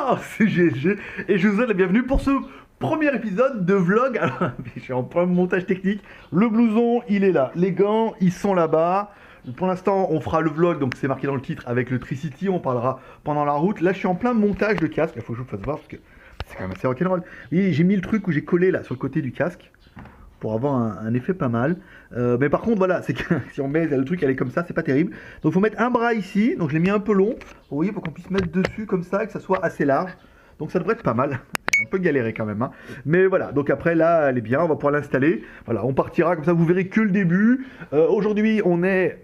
Bonsoir, c'est GLG et je vous souhaite la bienvenue pour ce premier épisode de vlog. Alors, je suis en plein montage technique. Le blouson, il est là. Les gants, ils sont là-bas. Pour l'instant, on fera le vlog, donc c'est marqué dans le titre, avec le Tricity. On parlera pendant la route. Là, je suis en plein montage de casque. Il faut que je vous fasse voir parce que c'est quand même assez rock'n'roll. Oui, j'ai mis le truc où j'ai collé là sur le côté du casque pour avoir un effet pas mal. Mais par contre, voilà, c'est que si on met le truc, elle est comme ça, c'est pas terrible. Donc, il faut mettre un bras ici. Donc, je l'ai mis un peu long. Vous voyez, pour qu'on puisse mettre dessus comme ça et que ça soit assez large. Donc, ça devrait être pas mal. Un peu galéré quand même, hein. Mais voilà, donc après là elle est bien, on va pouvoir l'installer. Voilà, on partira comme ça, vous verrez que le début. Aujourd'hui on est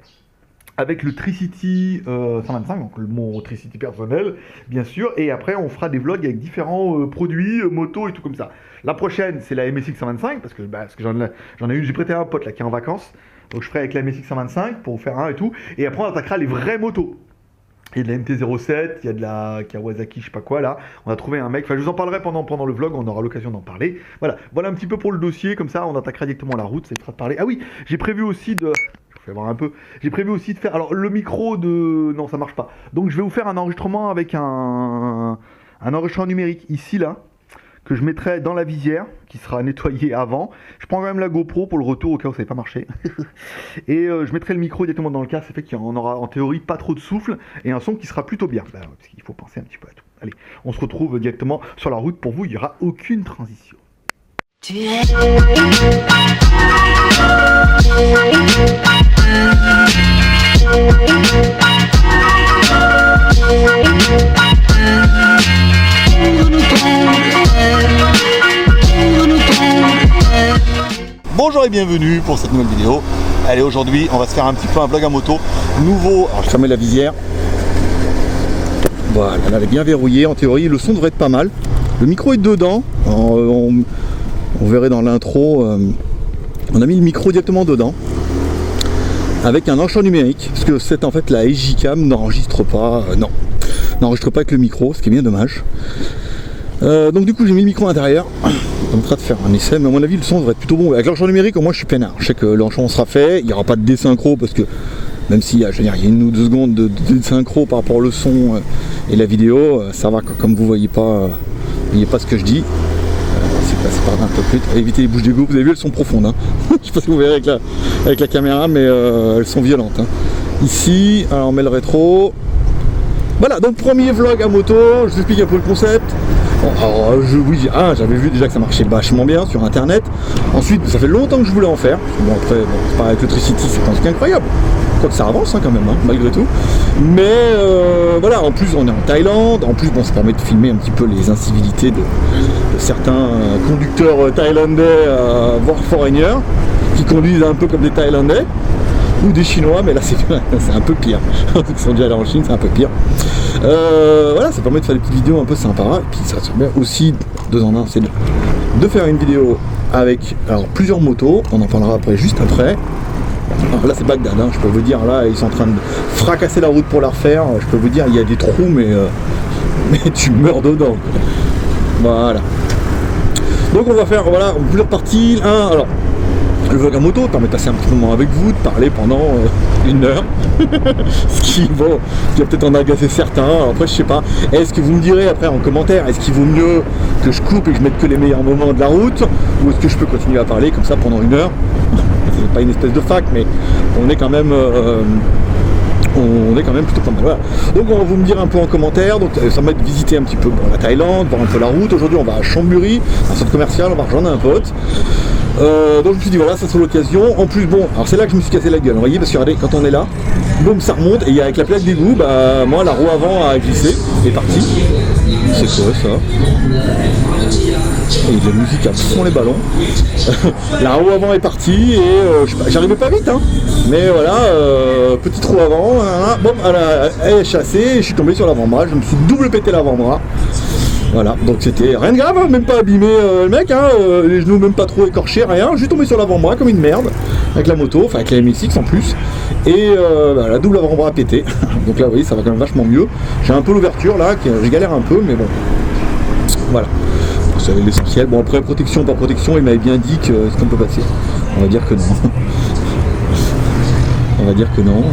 avec le Tricity 125, donc mon Tricity personnel bien sûr, et après on fera des vlogs avec différents produits, motos et tout comme ça. La prochaine c'est la MSX 125 parce que j'en ai une, j'ai prêté à un pote là qui est en vacances, donc je ferai avec la MSX 125 pour faire un et tout, et après on attaquera les vraies motos. Il y a de la MT-07, il y a de la Kawasaki, je sais pas quoi là. On a trouvé un mec, enfin je vous en parlerai pendant le vlog, on aura l'occasion d'en parler. Voilà un petit peu pour le dossier, comme ça on attaquera directement la route, ça évitera de parler. Ah oui, j'ai prévu aussi de... Je vais voir un peu. J'ai prévu aussi de faire... Alors le micro de... Non, ça marche pas. Donc je vais vous faire un enregistrement avec un enregistrement numérique ici là, que je mettrai dans la visière, qui sera nettoyée avant. Je prends quand même la GoPro pour le retour au cas où ça n'avait pas marché. Et je mettrai le micro directement dans le casque, ça fait qu'il y en aura en théorie pas trop de souffle et un son qui sera plutôt bien. Parce qu'il faut penser un petit peu à tout. Allez, on se retrouve directement sur la route. Pour vous, il n'y aura aucune transition. Bonjour et bienvenue pour cette nouvelle vidéo. Allez, aujourd'hui on va se faire un petit peu un vlog à moto nouveau. Alors je ferme la visière. Voilà, elle est bien verrouillée. En théorie le son devrait être pas mal. Le micro est dedans. On verrait dans l'intro. On a mis le micro directement dedans avec un enregistreur numérique parce que c'est en fait la EJCam n'enregistre pas. N'enregistre pas avec le micro, ce qui est bien dommage. Donc du coup j'ai mis le micro à l'intérieur. On est en train de faire un essai, mais à mon avis le son devrait être plutôt bon. Avec l'enregistreur numérique au moins je suis peinard. Je sais que l'enregistrement sera fait, il n'y aura pas de désynchro parce que même s'il y a, il y a une ou deux secondes de désynchro par rapport au son et la vidéo, ça va, comme vous voyez pas ce que je dis. C'est passé par là un peu plus. Évitez les bouches d'égout, vous avez vu elles sont profondes. Hein. Je sais pas si vous verrez avec la caméra, mais elles sont violentes. Hein. Ici, alors on met le rétro. Voilà, donc premier vlog à moto, je vous explique un peu le concept. Bon, alors j'avais vu déjà que ça marchait vachement bien sur internet. Ensuite, ça fait longtemps que je voulais en faire. Bon après, c'est pareil avec le Tricity, c'est pas un truc incroyable. Quoique ça avance hein, quand même, hein, malgré tout. Mais voilà, en plus on est en Thaïlande, en plus bon ça permet de filmer un petit peu les incivilités de certains conducteurs thaïlandais, voire foreigners, qui conduisent un peu comme des Thaïlandais. Ou des Chinois, mais là c'est un peu pire. Ils sont déjà allés en Chine, c'est un peu pire. Voilà, ça permet de faire des petites vidéos un peu sympas. Et puis ça permet aussi, 2 en 1, c'est de faire une vidéo avec plusieurs motos. On en parlera après, juste après. Alors là c'est Bagdad, hein, je peux vous dire, là ils sont en train de fracasser la route pour la refaire. Je peux vous dire, il y a des trous, mais tu meurs dedans. Voilà. Donc on va faire, voilà, plusieurs parties. Alors, le vlog à moto permet de passer un petit moment avec vous, de parler pendant 1 heure. Ce qui va peut-être en agacer certains. Alors après je sais pas, est-ce que vous me direz après en commentaire, est-ce qu'il vaut mieux que je coupe et que je mette que les meilleurs moments de la route, ou est-ce que je peux continuer à parler comme ça pendant 1 heure? C'est pas une espèce de fac, mais on est quand même plutôt pas mal. Voilà. Donc on va vous me dire un peu en commentaire. Donc ça va être visiter un petit peu la Thaïlande, voir un peu la route. Aujourd'hui on va à Chonburi, un centre commercial, on va rejoindre un pote. Donc je me suis dit voilà, ça c'est l'occasion. En plus bon, alors c'est là que je me suis cassé la gueule, vous voyez, parce que regardez, quand on est là, boum, ça remonte, et avec la plaque d'égout, bah moi la roue avant a glissé, est partie. C'est quoi ça? Il y a de la musique à fond les ballons. La roue avant est partie et je sais pas, j'arrivais pas vite hein. Mais voilà, petite roue avant, bon, elle est chassée et je suis tombé sur l'avant-bras, je me suis double pété l'avant-bras. Voilà, donc c'était rien de grave, hein, même pas abîmé le mec, hein, les genoux même pas trop écorchés, rien, juste tombé sur l'avant-bras comme une merde, avec la moto, enfin avec la MSX en plus, et la double avant-bras pété, donc là vous voyez ça va quand même vachement mieux, j'ai un peu l'ouverture là, je galère un peu, mais bon, voilà, c'est l'essentiel. Bon après protection par protection, il m'avait bien dit que est-ce qu'on peut passer, on va dire que non, on va dire que non,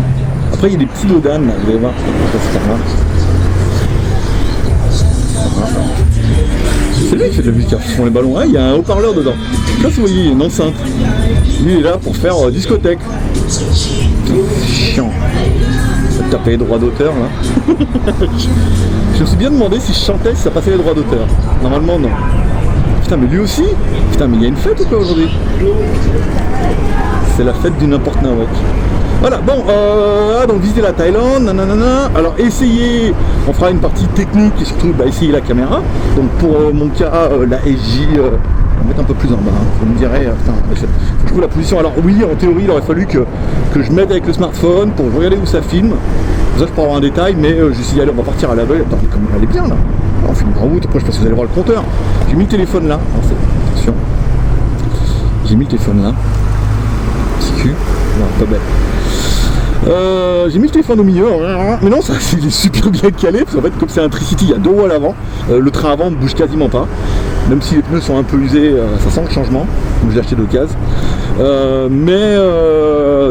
après il y a des petits dodanes là, vous allez voir, c'est pas mal. C'est lui qui fait de la musique qui font les ballons. Il y a un haut-parleur dedans. Là, vous voyez, une enceinte. Lui, il est là pour faire discothèque. C'est chiant. T'as payé les droits d'auteur là. Je me suis bien demandé si je chantais, si ça passait les droits d'auteur. Normalement, non. Putain, mais lui aussi. Putain, mais il y a une fête ou quoi aujourd'hui? C'est la fête du n'importe nawak. Voilà, bon, donc visiter la Thaïlande, nanana. Alors essayez, on fera une partie technique et surtout essayer la caméra. Donc pour mon cas, la SJ, on va mettre un peu plus en bas. Hein. Vous me direz, putain, faut que je trouve la position. Alors oui, en théorie, il aurait fallu que je mette avec le smartphone pour regarder où ça filme. Ça, je peux avoir un détail, mais je suis allé, on va partir à l'aveugle. Attends, mais comme elle est bien là. Alors, on filme en route, après je sais pas si vous allez voir le compteur. J'ai mis le téléphone là. Attention. J'ai mis le téléphone là. Petit cul. Non, pas belle. J'ai mis le téléphone au milieu, mais non, ça il est super bien calé, parce qu'en fait comme c'est un Tricity, il y a 2 roues à l'avant, le train avant ne bouge quasiment pas, même si les pneus sont un peu usés, ça sent le changement, donc j'ai acheté d'occasion, mais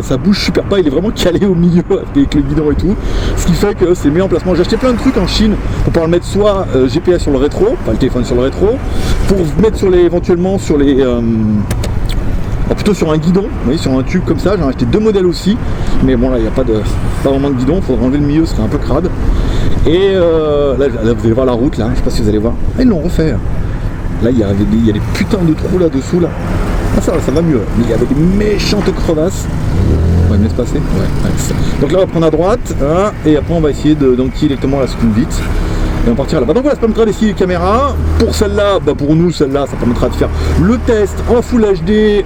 ça bouge super pas, il est vraiment calé au milieu avec le guidon et tout, ce qui fait que c'est mis en placement. J'ai acheté plein de trucs en Chine pour pouvoir le mettre soit GPS sur le rétro, pas le téléphone sur le rétro, pour mettre sur les, éventuellement sur les... plutôt sur un guidon, vous voyez, sur un tube comme ça. J'en ai acheté 2 modèles aussi, mais bon là il n'y a pas vraiment de guidon, il faudra enlever le milieu, ce serait un peu crade. Et là vous allez voir la route là, je sais pas si vous allez voir. Ah, ils l'ont refait. Là il y a des putains de trous là dessous là. Ah ça va mieux, mais il y avait des méchantes crevasses. On va me laisser passer. Ouais. Donc là on va prendre à droite, hein, et après on va essayer d'enquiller directement la Sukhumvit. Et on partira là-bas. Donc voilà, ça permettra d'essayer les caméras. Pour celle-là, pour nous, celle-là, ça permettra de faire le test en Full HD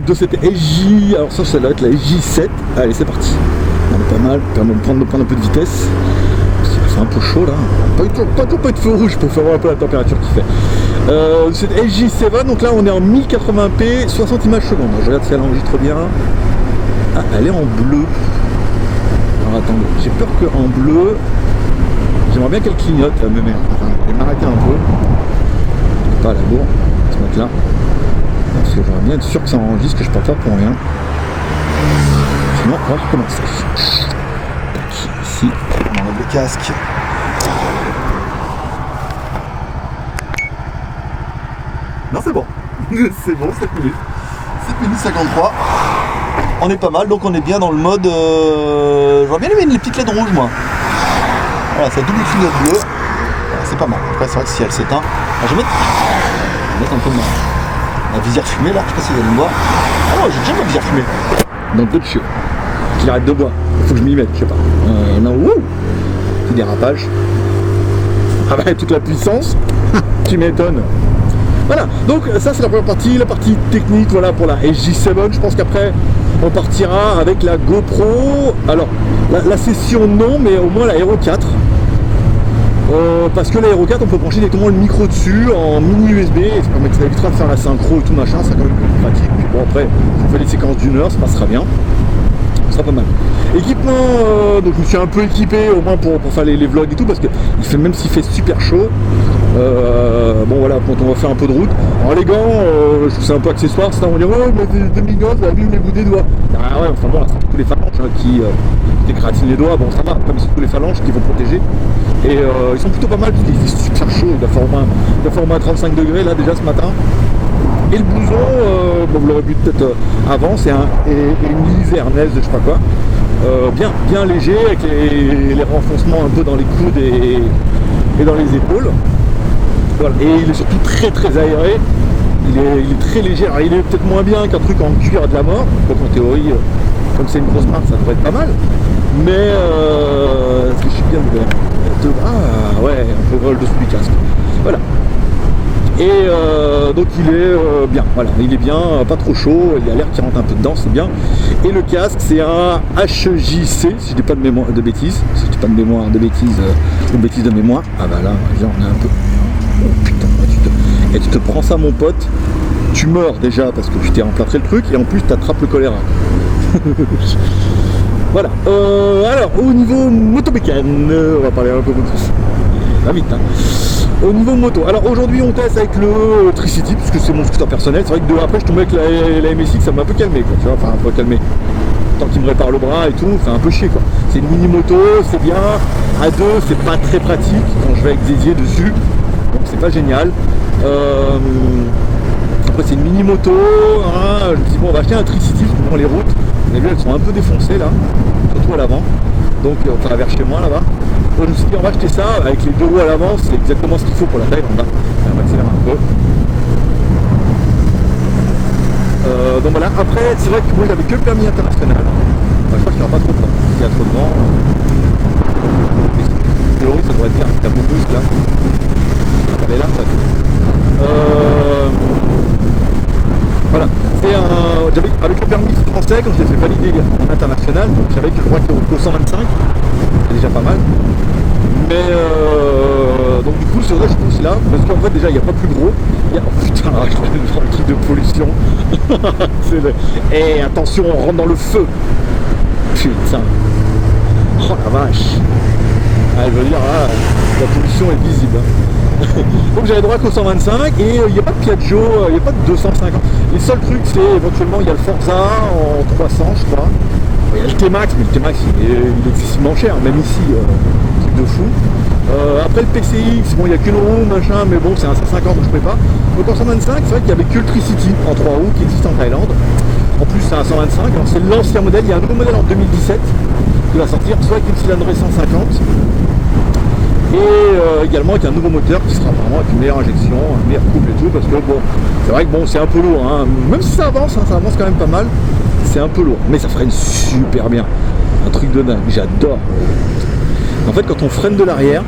de cette SJ. Alors ça va être la SJ7. Allez, c'est parti. On est pas mal, permet de prendre un peu de vitesse. C'est un peu chaud là. Pas toujours pas de feu rouge pour faire voir un peu la température qu'il fait. Cette SJ7, donc là on est en 1080p, 60 images secondes. Je regarde si elle enregistre bien. Ah, elle est en bleu. Alors attendez, j'ai peur qu'en bleu, j'aimerais bien qu'elle clignote, mais merde, je vais m'arrêter un peu. Pas à la bourre, on va se mettre là. Parce que j'aimerais bien être sûr que ça enregistre, que je ne parle pas pour rien. Sinon, on va recommencer. Ici, on enlève le casque. Non, c'est bon. C'est bon, 7 minutes. 7 minutes 53. On est pas mal, donc on est bien dans le mode... J'aurais bien aimé les petites LED rouges, moi. Voilà, ça double clignote bleu. Voilà, c'est pas mal. Après, c'est vrai que si elle s'éteint... je vais mettre un peu ma visière fumée, là. Je sais pas si vous allez me voir. Ah non, j'ai déjà ma visière fumée. Donc, le chiot. Qu'il arrête de boire. Il faut que je m'y mette, je sais pas. Non, wouh, petit dérapage. Ah bah, toute la puissance. Tu m'étonnes. Voilà, donc ça c'est la première partie, la partie technique, voilà, pour la SJ7. Je pense qu'après on partira avec la GoPro. Alors la session non, mais au moins la Hero 4, parce que la Hero 4 on peut brancher directement le micro dessus en mini USB, et ça évitera de faire la synchro et tout machin, ça quand même plus pratique. Puis bon, après on fait des séquences d'1 heure, ça passera bien, ça sera pas mal. Équipement, donc je me suis un peu équipé au moins pour faire les vlogs et tout, parce que même s'il fait super chaud, bon voilà, quand on va faire un peu de route. Alors les gants, je trouve c'est un peu accessoire, ça on va dire ouais mais des demi-gants, ça abîme les bouts des doigts. Ah ouais, enfin bon là c'est surtout les phalanges qui dégratinent les doigts, bon ça va, comme c'est surtout les phalanges qui vont protéger. Et ils sont plutôt pas mal parce qu'il fait super chaud, il doit faire au moins 35 degrés là déjà ce matin. Et le blouson, bon, vous l'aurez vu peut-être avant, c'est une lise hernaise de je sais pas quoi. Bien léger, avec les renfoncements un peu dans les coudes et dans les épaules. Voilà. Et il est surtout très aéré, il est très léger. Alors il est peut-être moins bien qu'un truc en cuir de la mort, donc en théorie, comme c'est une grosse marque, ça devrait être pas mal. Mais est-ce que je suis bien ouvert? Ah ouais, un peu vol dessous du casque. Voilà. Et donc il est bien, voilà, il est bien, pas trop chaud, il y a l'air qui rentre un peu dedans, c'est bien. Et le casque c'est un HJC, si je dis pas de bêtises, si je dis pas de bêtises de mémoire. Ah bah là, on est un peu... Oh putain, tu te prends ça mon pote, tu meurs déjà parce que tu t'es emplâtré le truc et en plus tu attrapes le choléra. Voilà, alors au niveau motomécane, on va parler un peu comme ça, va vite hein. Au niveau moto, alors aujourd'hui on teste avec le Tricity parce que c'est mon scooter personnel. C'est vrai que après je tombais avec la MSX, ça m'a un peu calmé quoi, tu vois, enfin un peu calmé. tant qu'il me répare le bras et tout, c'est un peu chier quoi. C'est une mini-moto, c'est bien, à deux, c'est pas très pratique quand je vais avec Dédier dessus, donc c'est pas génial. Après c'est une mini-moto, hein, je me dis bon on va acheter un Tricity pour les routes, vous avez vu elles sont un peu défoncées là, surtout à l'avant, donc enfin vers chez moi là-bas. Donc je me suis dit on va acheter ça, avec les deux roues à l'avant, c'est exactement ce qu'il faut pour la taille, on va accélérer un peu. Donc voilà, après c'est vrai que moi j'avais que le permis international, enfin, je crois qu'il n'y aura pas trop de vent, il y a trop de vent. Théorie ça devrait être bien, t'as beaucoup plus là. Ça avait l'air ça. Voilà, j'avais avec le permis français quand je l'ai fait valider en international, donc j'avais que le droit au 125, c'est déjà pas mal. Mais donc du coup c'est vrai que je pousse là, parce qu'en fait déjà il n'y a pas plus gros. Oh putain, je vais dans le truc de pollution. Et attention, on rentre dans le feu. Putain. Oh la vache. Ah, je veux dire, là, la pollution est visible. Donc j'avais droit qu'au 125 et il n'y a pas de Piaggio, il n'y a pas de 250. Les seuls trucs c'est éventuellement il y a le Forza en 300 je crois. Il y a le T-Max, mais le T-Max il est excessivement cher, même ici, truc de fou. Après le PCX, bon il n'y a qu'une roue, machin, mais bon c'est un 150 donc je ne peux pas. Donc en 125 c'est vrai qu'il n'y avait que le Tricity en 3 roues qui existe en Thaïlande. En plus c'est un 125, alors c'est l'ancien modèle, il y a un nouveau modèle en 2017 qui va sortir, soit avec une cylindrée 150. Et également avec un nouveau moteur qui sera vraiment avec une meilleure injection, un meilleur couple et tout, parce que bon, c'est vrai que bon, c'est un peu lourd, hein. Même si ça avance quand même pas mal, c'est un peu lourd, mais ça freine super bien, un truc de dingue, j'adore. En fait, quand on freine de l'arrière,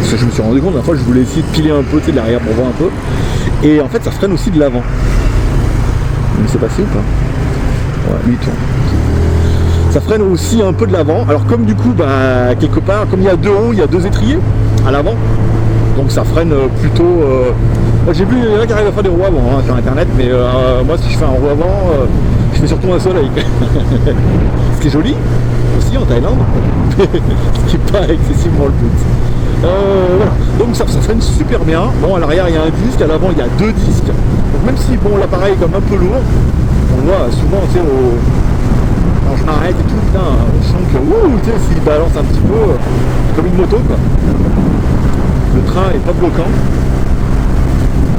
parce que je me suis rendu compte, la fois je voulais essayer de piler un peu de l'arrière pour voir un peu, et en fait ça freine aussi de l'avant. Mais c'est passé ou pas? Ouais, lui il tourne. Ça freine aussi un peu de l'avant, alors comme du coup bah quelque part comme il y a deux roues, il y a deux étriers à l'avant, donc ça freine plutôt j'ai vu il y en a qui arrivent à faire des roues avant hein, sur internet, mais moi si je fais un roue avant je fais surtout un soleil. Ce qui est joli aussi en Thaïlande, ce qui n'est pas excessivement le but. Voilà. Donc ça freine super bien. Bon à l'arrière il y a un disque, à l'avant il y a deux disques, donc même si bon l'appareil est comme un peu lourd, on voit souvent tu sais quand je m'arrête et tout, putain, on sent que tu sais, s'il balance un petit peu comme une moto quoi. Le train est pas bloquant.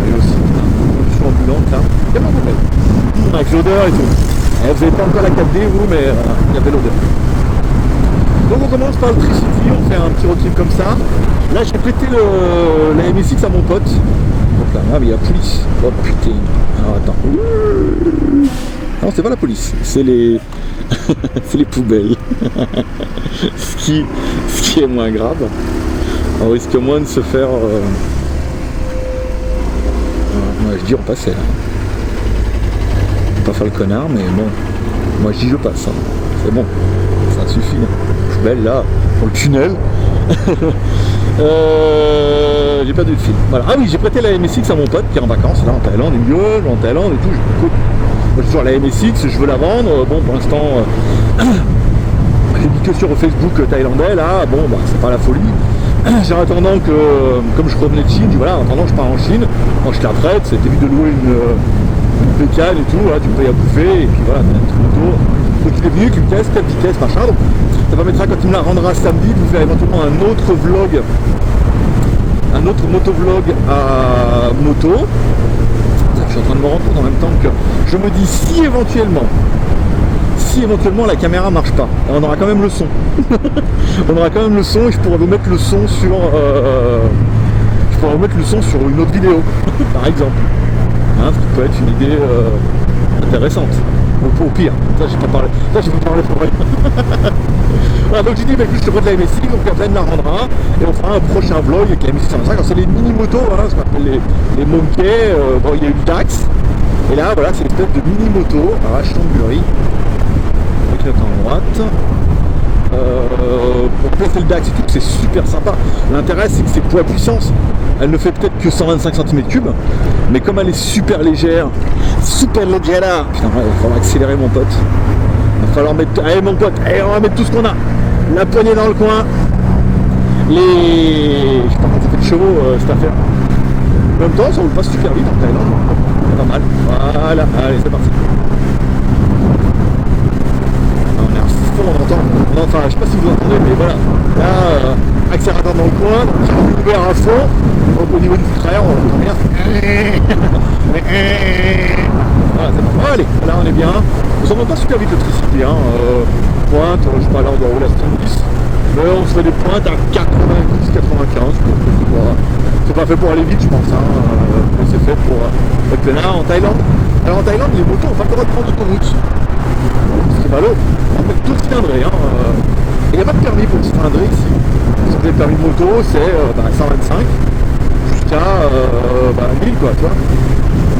Et aussi, putain, pollution ambulante là. Il y a pas de problème. Avec l'odeur et tout. Vous n'avez pas encore la 4D vous, mais il y avait l'odeur. Donc on commence par le Tricity, on fait un petit road trip comme ça. Là j'ai prêté la MSX à mon pote. Donc là, mais il y a la police. Oh putain. Alors attends. Non, c'est pas la police, c'est les c'est les poubelles. ce qui est moins grave. On risque moins de se faire moi je dis on passait là. Pas faire le connard, mais bon, moi je dis je passe, hein. C'est bon, ça suffit. Poubelle là, pour le tunnel. J'ai perdu le fil. Voilà. Ah oui, j'ai prêté la MSX à mon pote qui est en vacances là en Thaïlande, il me dit oh, je vais en Thaïlande et tout, écoute. Moi j'ai toujours la MSX, je veux la vendre, bon pour l'instant j'ai mis que sur Facebook thaïlandais là, bon bah c'est pas la folie. J'ai en attendant que, comme je revenais de Chine, voilà, en attendant je pars en Chine, quand je la prête, ça t'évite de louer une bécane et tout, voilà, tu me payes à bouffer, et puis voilà, t'as une petite moto. Donc il est venu, qu'une vitesse, 4 vitesses, machin, donc ça permettra quand il me la rendra samedi de vous faire éventuellement un autre vlog, un autre motovlog à moto. Je suis en train de me rendre compte en même temps que je me dis si éventuellement la caméra marche pas, on aura quand même le son. On aura quand même le son et je pourrais vous mettre le son sur une autre vidéo par exemple, hein, ce qui peut être une idée intéressante. Au pire, ça j'ai pas parlé pour rien. Voilà, donc j'ai dit bah, écoute, je te prête la MSI, donc après elle me la rendra et on fera un prochain vlog avec la MSI 125. Alors c'est les mini-motos, hein, ce qu'on appelle les monkeys, bon il y a une Dax, et là voilà c'est une espèce de mini-moto à Chambéry, avec notre en droite. Pour placer le Dax et tout, c'est super sympa. L'intérêt c'est que c'est poids puissance. Elle ne fait peut-être que 125 cm3, mais comme elle est super légère là, putain, il va falloir accélérer mon pote. Il va falloir mettre. Allez mon pote, allez, on va mettre tout ce qu'on a. La poignée dans le coin. Je sais pas quand ça fait de chevaux cette affaire. En même temps, ça roule pas super vite en Thaïlande. Pas mal. Voilà, allez c'est parti. entend. Enfin, je sais pas si vous entendez, mais voilà. Là, accélérateur dans le coin, donc j'ai ouvert à fond. Donc au niveau du filtre à air, on entend bien. Voilà, c'est bon. Allez, là on est bien. On s'en va pas super vite le tricité, hein. Pointe, je sais pas, là on doit rouler à 70. Mais on se fait des pointes à 90, 95. C'est pas fait pour aller vite, je pense, hein. Mais c'est fait pour être plein en Thaïlande. Alors en Thaïlande, les motos, on va pas le droit de prendre d'autoroute. Ce qui est ballot. On met tout cylindré, hein. Il n'y a pas de permis pour le cylindré ici. Si vous avez le permis de moto, c'est 125 jusqu'à 1000, quoi, tu vois.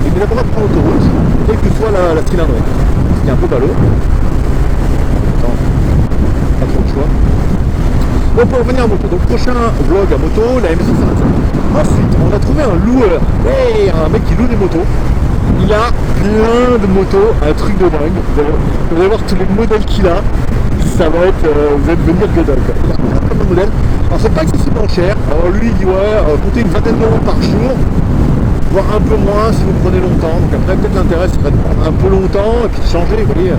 Et il n'a pas le droit de prendre l'autoroute, quelle que soit la cylindrée. Ce qui est un peu ballot. Attends, pas trop de choix. Bon, pour revenir à moto, donc prochain vlog à moto, la M625. Ensuite, on a trouvé un loueur, un mec qui loue des motos. Il a plein de motos, un truc de dingue. Vous allez voir tous les modèles qu'il a. Ça va être, vous allez devenir godol. Il a plein de modèles. Alors c'est pas excessivement cher. Alors lui il dit ouais, comptez une vingtaine d'euros par jour, voire un peu moins si vous prenez longtemps. Donc après peut-être l'intérêt serait de prendre un peu longtemps et puis de changer, vous voyez.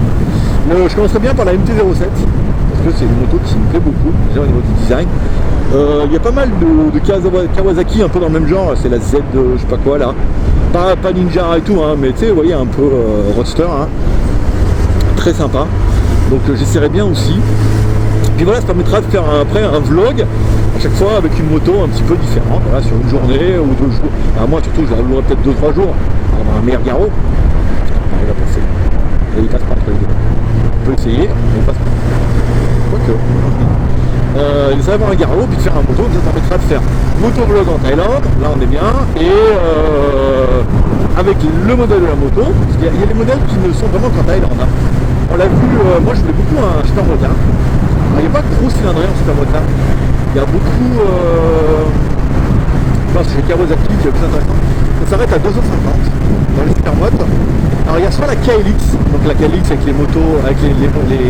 Je commencerai bien par la MT-07. Parce que c'est une moto qui me plaît beaucoup, déjà au niveau du design. Il y a pas mal de Kawasaki un peu dans le même genre, c'est la Z je sais pas quoi là. Pas Ninja et tout, hein, mais tu sais, vous voyez, un peu roadster, hein. Très sympa. Donc j'essaierai bien aussi. Puis voilà, ça permettra de faire après un vlog à chaque fois avec une moto un petit peu différente, voilà, sur une journée ou 2 jours. Alors moi surtout je la louerai peut-être 2-3 jours, pour avoir un meilleur garrot. Il va passer. Et il passe pas entre les deux. On peut essayer, mais il passe pas. Quoique. Il essaie d'avoir un garrot puis de faire un moto, ça permettra de faire motovlog en Thaïlande, là on est bien, et avec le modèle de la moto, parce qu'il y a des modèles qui ne sont vraiment qu'en Thaïlande. Hein. On l'a vu, moi je voulais beaucoup un super motard. Il n'y a pas de gros cylindré en super motard. Il y a beaucoup, chez Kawasaki qui est plus intéressant. Ça s'arrête à 2,50 € dans les super motos. Alors il y a soit la KLX, donc la KLX avec les motos, avec les pneus.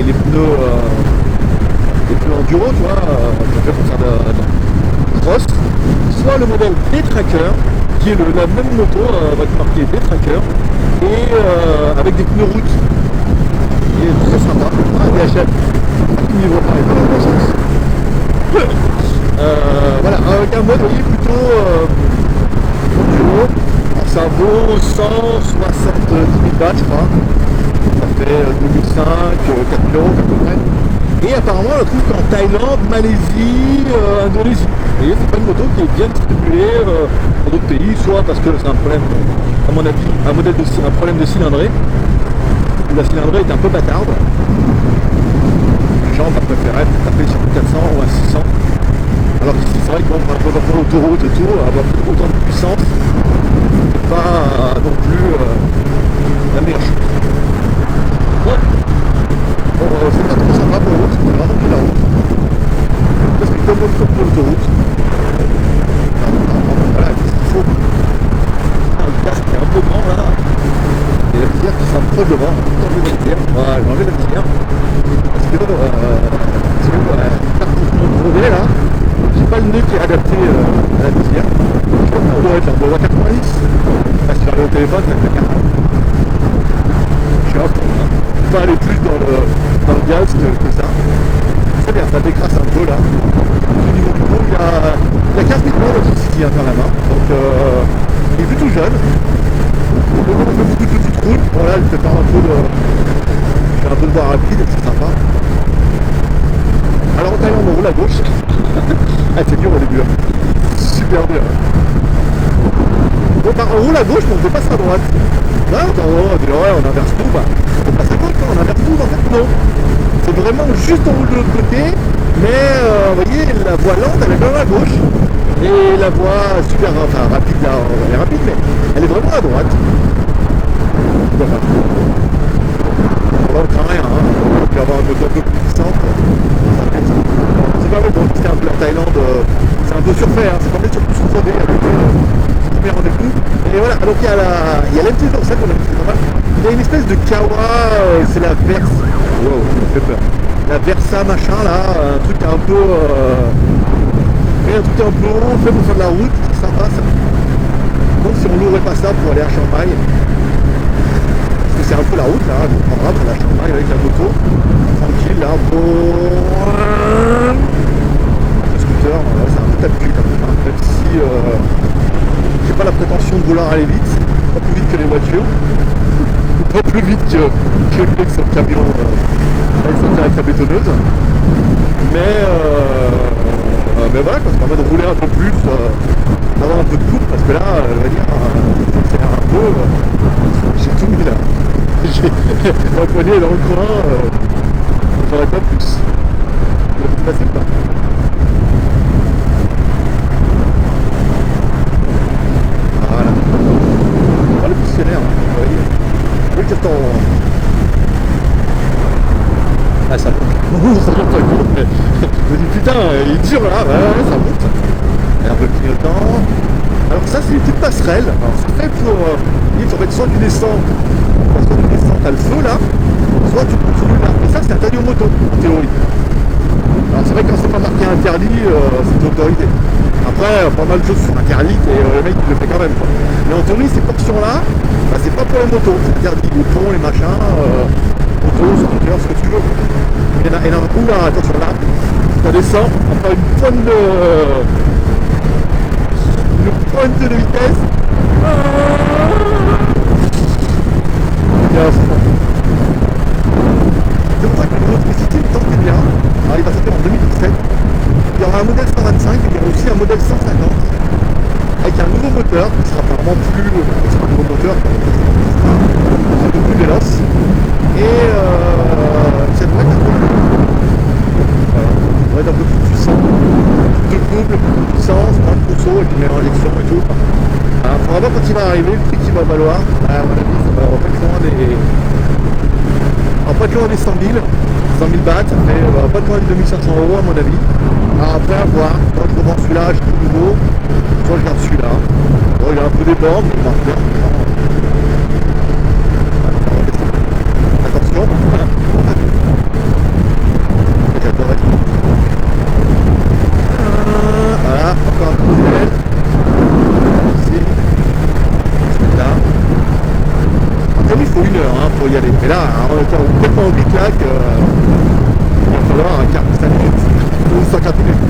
Les pneus enduro, tu vois, pour faire de cross, soit le modèle D-Tracker, qui est la même moto, va être marqué D-Tracker, et avec des pneus route, qui est très sympa, DHL, niveau pareil, voilà, avec un mode, vous voyez, plutôt enduro, ça vaut 170 000 bahts, je crois, ça fait 2005, 4 000 € à peu près. Et apparemment on la trouve qu'en Thaïlande, Malaisie, Indonésie. Vous voyez, c'est pas une moto qui est bien distribuée dans d'autres pays, soit parce que c'est un problème, à mon avis, un problème de cylindrée, où la cylindrée est un peu bâtarde. Les gens vont préférer taper sur un 400 ou un 600. Alors qu'ici c'est vrai qu'on va prendre l'autoroute et tout, avoir autant de puissance, c'est pas non plus la meilleure chose. Ouais. Bon, c'est pas trop sympa pour l'autre, c'est vraiment plus la route. Parce que comme l'autre pour l'autoroute, voilà, qu'est-ce qu'il faut? Le casque est un peu grand là, et la visière qui s'approche devant, enlever la visière, voilà, j'ai enlevé la visière, parce que mon brevet là, j'ai pas le nez qui est adapté à la visière. Je crois qu'on doit être là, on doit avoir 90. Là, si j'arrive au téléphone, ça fait 40. Je suis pas aller plus dans le gaz que ça. C'est bien, ça décrasse un peu là. Au niveau du coup, il y a 15 000 € ici à faire la main. Donc il est plutôt jeune. Donc on fait beaucoup de petites routes. Voilà, il fait faire un peu de voie rapide, c'est sympa. Alors en Thaïlande on roule à gauche. Ah c'est dur au début. Super dur. Bon, on roule à gauche mais on dépasse à droite. Là, on inverse tout, on passe à gauche, on inverse tout, en fait non. C'est vraiment juste on roule de l'autre côté, mais vous voyez, la voie lente elle est vraiment à gauche. Et la voie super rapide là, elle est rapide mais elle est vraiment à droite. Voilà. On craint rien, hein. On peut avoir une moto un peu plus puissante. C'est pas mal pour visiter un peu la Thaïlande, c'est un peu surfait, hein. C'est pas mal sur tout ce qu'on avec premier rendez-vous. Et voilà, donc il y a la MT-07 qu'on a vu, c'est pas mal. Il y a une espèce de Kawa, c'est la Versa. Wow, ça me fait peur. La Versa machin là, un truc un peu haut, fait pour faire de la route, c'est sympa ça. Donc si on louerait pas ça pour aller à Champagne, parce que c'est un peu la route là, on prendra pour la Champagne avec la moto. Tranquille là, bon. Le scooter, ouais, c'est un peu tape-cul quand même, hein. Même si j'ai pas la prétention de vouloir aller vite, pas plus vite que les voitures, pas plus vite que le mec sur le camion avec la bétonneuse. Mais voilà, ça permet de rouler un peu plus, d'avoir un peu de coupe, parce que là, on va dire, c'est un peu, j'ai tout mis là. J'ai la poignée dans le coin, j'aurais pas plus. C'est facile pas. Voilà. Voilà le dictionnaire, vous voyez. Oui, qu'est-ce qu'on... Ah, ça monte. Ça monte un coup. Je me dis putain, il est dur là, ouais, ça monte. Et un peu de clignotant. Alors ça, c'est des petites passerelles. Alors c'est fait pour... il faut mettre soit tu descends, t'as le feu là, soit tu continues là. Et ça, c'est interdit aux motos, en théorie. Alors c'est vrai que quand c'est pas marqué interdit, c'est autorisé. Après, pas mal de choses sont interdites et le mec il le fait quand même, quoi. Mais en théorie, ces portions-là, bah, c'est pas pour les motos, c'est interdit. Les ponts, les machins, motos, scooters, ce que tu veux. Il y en a un là, attention là, ça descend, après une pointe de vitesse. C'est pour ça que l'électricité me tente bien. Alors, il va sortir en 2017. Il y aura un modèle 125 et il y aura aussi un modèle 150 avec un nouveau moteur qui sera apparemment plus... C'est un nouveau moteur qui sera un peu plus véloce. Et ça devrait être un peu plus... Voilà, ça devrait être un peu plus puissant. Deux couple, plus de puissance, moins de conso avec une meilleure injection et tout. Il faudra voir quand il va arriver, le prix qu'il va valoir. À mon avis, ça va pas être loin des... pas être loin des 100 000 bahts, mais pas être loin des 2500 € à mon avis. Alors après, à voir, soit je revends celui-là, je trouve nouveau, soit je garde celui-là. Bon, il a un peu des bornes, mais il marche bien. Attention. J'adore être... Voilà, encore un peu de zèle. Ici. Là. Comme il faut 1 heure pour y aller. Mais là, on est complètement au bic-lac, il va falloir 45 minutes ou 50 minutes.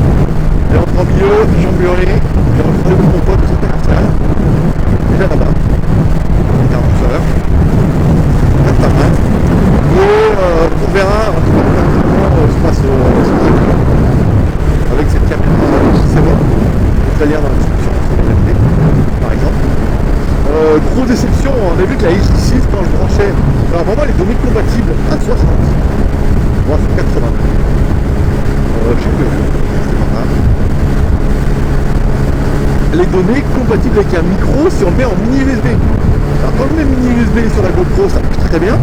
Et on prend milieu, jambulé, et on prend le bon pote de cette commerciale. Déjà là-bas. 40 heures. C'est pas mal. Et on verra en tout cas comment se passe avec cette caméra, c'est bon. Donc là, il y a dans la description, par exemple. Grosse déception, on a vu que la X6 quand je branchais, alors vraiment elle est donnée compatible à 60, voire 80. Je sais plus, c'est pas grave. Elle est donnée compatible avec un micro si on le met en mini USB. Alors quand je mets mini USB sur la GoPro, ça marche très bien.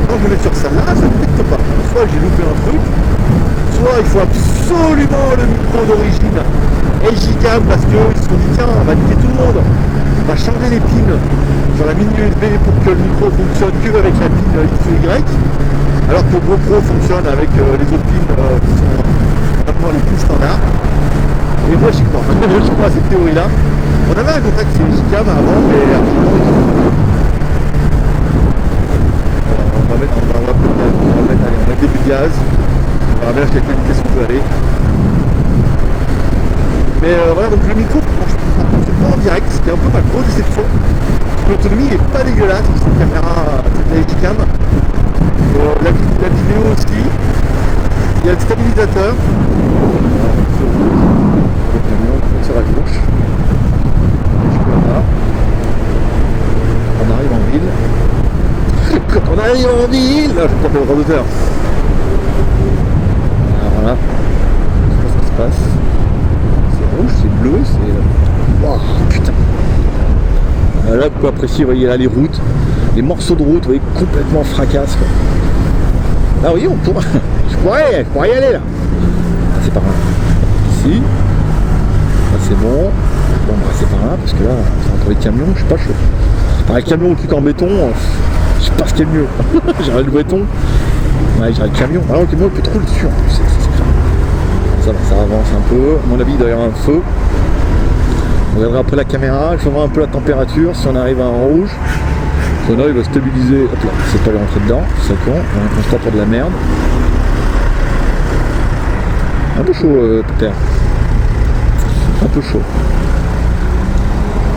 Quand je le mets sur celle-là, ça ne détecte pas. Soit j'ai loupé un truc, soit il faut absolument le micro d'origine LGCam parce qu'ils se sont dit tiens, on va niquer tout le monde. On va changer les pins sur la mini USB pour que le micro fonctionne que avec la pin X ou Y, alors que GoPro fonctionne avec les autres pins qui sont vraiment les plus standards. Et moi je crois à cette théorie-là. On avait un contact chez LGCam avant, mais on va mettre début de gaz. On verra bien jusqu'à quelle vitesse on peut aller. Mais voilà, donc le micro, c'est pas en direct, c'était un peu ma grosse déception. L'autonomie n'est pas dégueulasse, c'est une caméra, c'est de la Digicam. La vidéo aussi. Il y a le stabilisateur. Le camion, on tire à gauche. Voilà. On arrive en ville. Quand on arrive en ville, là je vais taper le droit d'auteur. Voilà. Je sais pas ce qui se passe. Rouge, c'est bleu, c'est... Wow, putain. Là, vous pouvez apprécier, vous voyez là les routes, les morceaux de route, vous voyez, complètement fracasse, quoi. Ah oui, on pourrait... je pourrais y aller, là. Ah, c'est par là. Ici. Là, c'est bon. Bon, bah, c'est par là, parce que là, c'est entre les camions, je suis pas chaud. Alors, les camions, le truc en béton, je sais pas ce qui est le mieux. J'aurais le béton. Ouais, j'aurais le camion. Alors, le camion, il peut trop le dessus, en plus, c'est ça va, ça avance un peu. À mon avis, il doit y avoir un feu. On regardera après la caméra, je verrai un peu la température si on arrive à un rouge. Là il va stabiliser. Hop là, c'est pas aller rentrer dedans, c'est con, on constate pour de la merde. Un peu chaud Peter. Un peu chaud.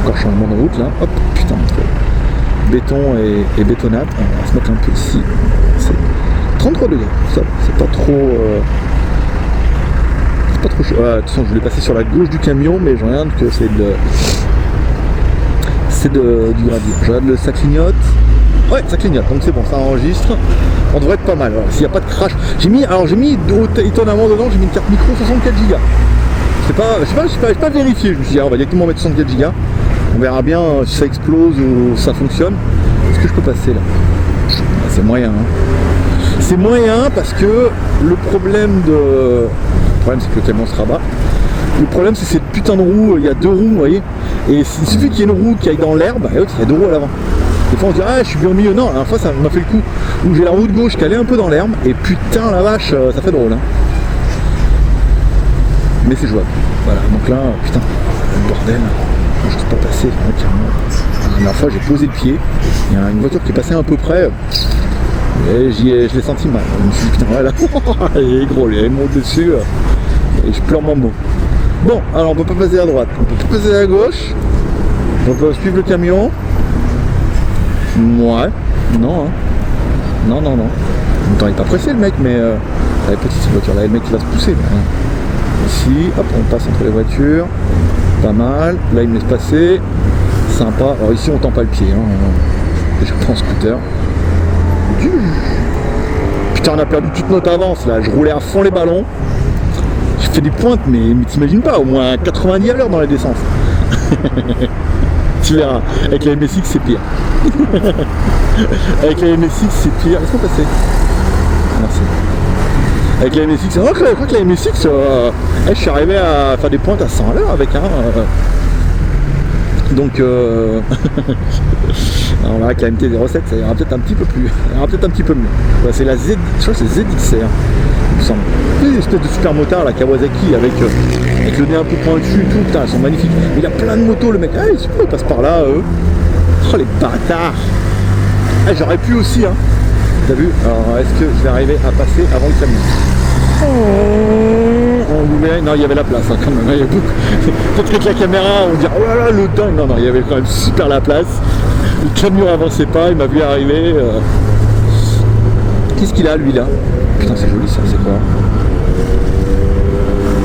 Encore changement de route là. Hop, putain, béton et bétonnade. On va se mettre un peu ici. C'est 33 degrés, ça, c'est pas trop. C'est pas trop chaud. Ah, de toute façon, je voulais passer sur la gauche du camion, mais je regarde que c'est de. C'est du gravier. Je regarde le ça clignote. Ouais, ça clignote, donc c'est bon, ça enregistre. On devrait être pas mal. S'il n'y a pas de crash. J'ai mis étonnamment dedans, j'ai mis une carte micro 64 Go. Je pas vérifié. Je me suis dit, on va directement mettre 64 Go. On verra bien si ça explose ou ça fonctionne. Est-ce que je peux passer là? C'est moyen. Hein. C'est moyen parce que le problème c'est que le camion se rabat. Le problème c'est cette putain de roue, il y a deux roues, vous voyez. Et il suffit qu'il y ait une roue qui aille dans l'herbe, et l'autre il y a deux roues à l'avant. Des fois on se dit ah je suis bien au milieu, non, la dernière fois ça m'a fait le coup où j'ai la roue de gauche qui allait un peu dans l'herbe, et putain la vache, ça fait drôle hein. Mais c'est jouable. Voilà, donc là, putain, le bordel, je ne sais pas passer, carrément. La dernière fois j'ai posé le pied, il y a une voiture qui est passée à peu près. Et je l'ai senti mal. Je me suis dit putain voilà, il est gros, il est monté dessus et je pleure mon mot. Bon, alors on peut pas passer à droite, on peut pas passer à gauche, on peut suivre le camion. Ouais, non, hein. Non. Attends, il est pas pressé le mec, mais elle est petite cette voiture là, le mec qui va se pousser. Hein. Ici, hop, on passe entre les voitures, pas mal. Là il me laisse passer, sympa. Alors ici on tend pas le pied, hein. Je prends scooter. Putain, on a perdu toute notre avance là, je roulais à fond les ballons. J'ai fait des pointes, mais t'imagines pas, au moins 90 à l'heure dans la descente. Tu verras, avec la MSX c'est pire. Avec la MSX c'est pire. Laisse-moi passer. Merci. Avec la MSX, je crois que la MSX, je suis arrivé à faire des pointes à 100 à l'heure avec un. Donc alors là avec la MT-07 ça ira peut-être un petit peu plus. Ça ira peut-être un petit peu mieux. Ouais, c'est la Z. Je crois que c'est ZXR, il me semble. Une espèce de super motard la Kawasaki avec le nez un peu pointu et tout, putain elles sont magnifiques. Mais il y a plein de motos le mec. Ah il passe par là Oh les bâtards. Ah, j'aurais pu aussi hein. T'as vu? Alors est-ce que je vais arriver à passer avant le camion? Non, il y avait la place hein, quand même. Il y a beaucoup. Peut-être qu'avec la caméra, on dirait oh là là le dingue. Non, il y avait quand même super la place. Le camion avançait pas, il m'a vu arriver. Qu'est-ce qu'il a lui là? Putain, c'est joli ça, c'est quoi?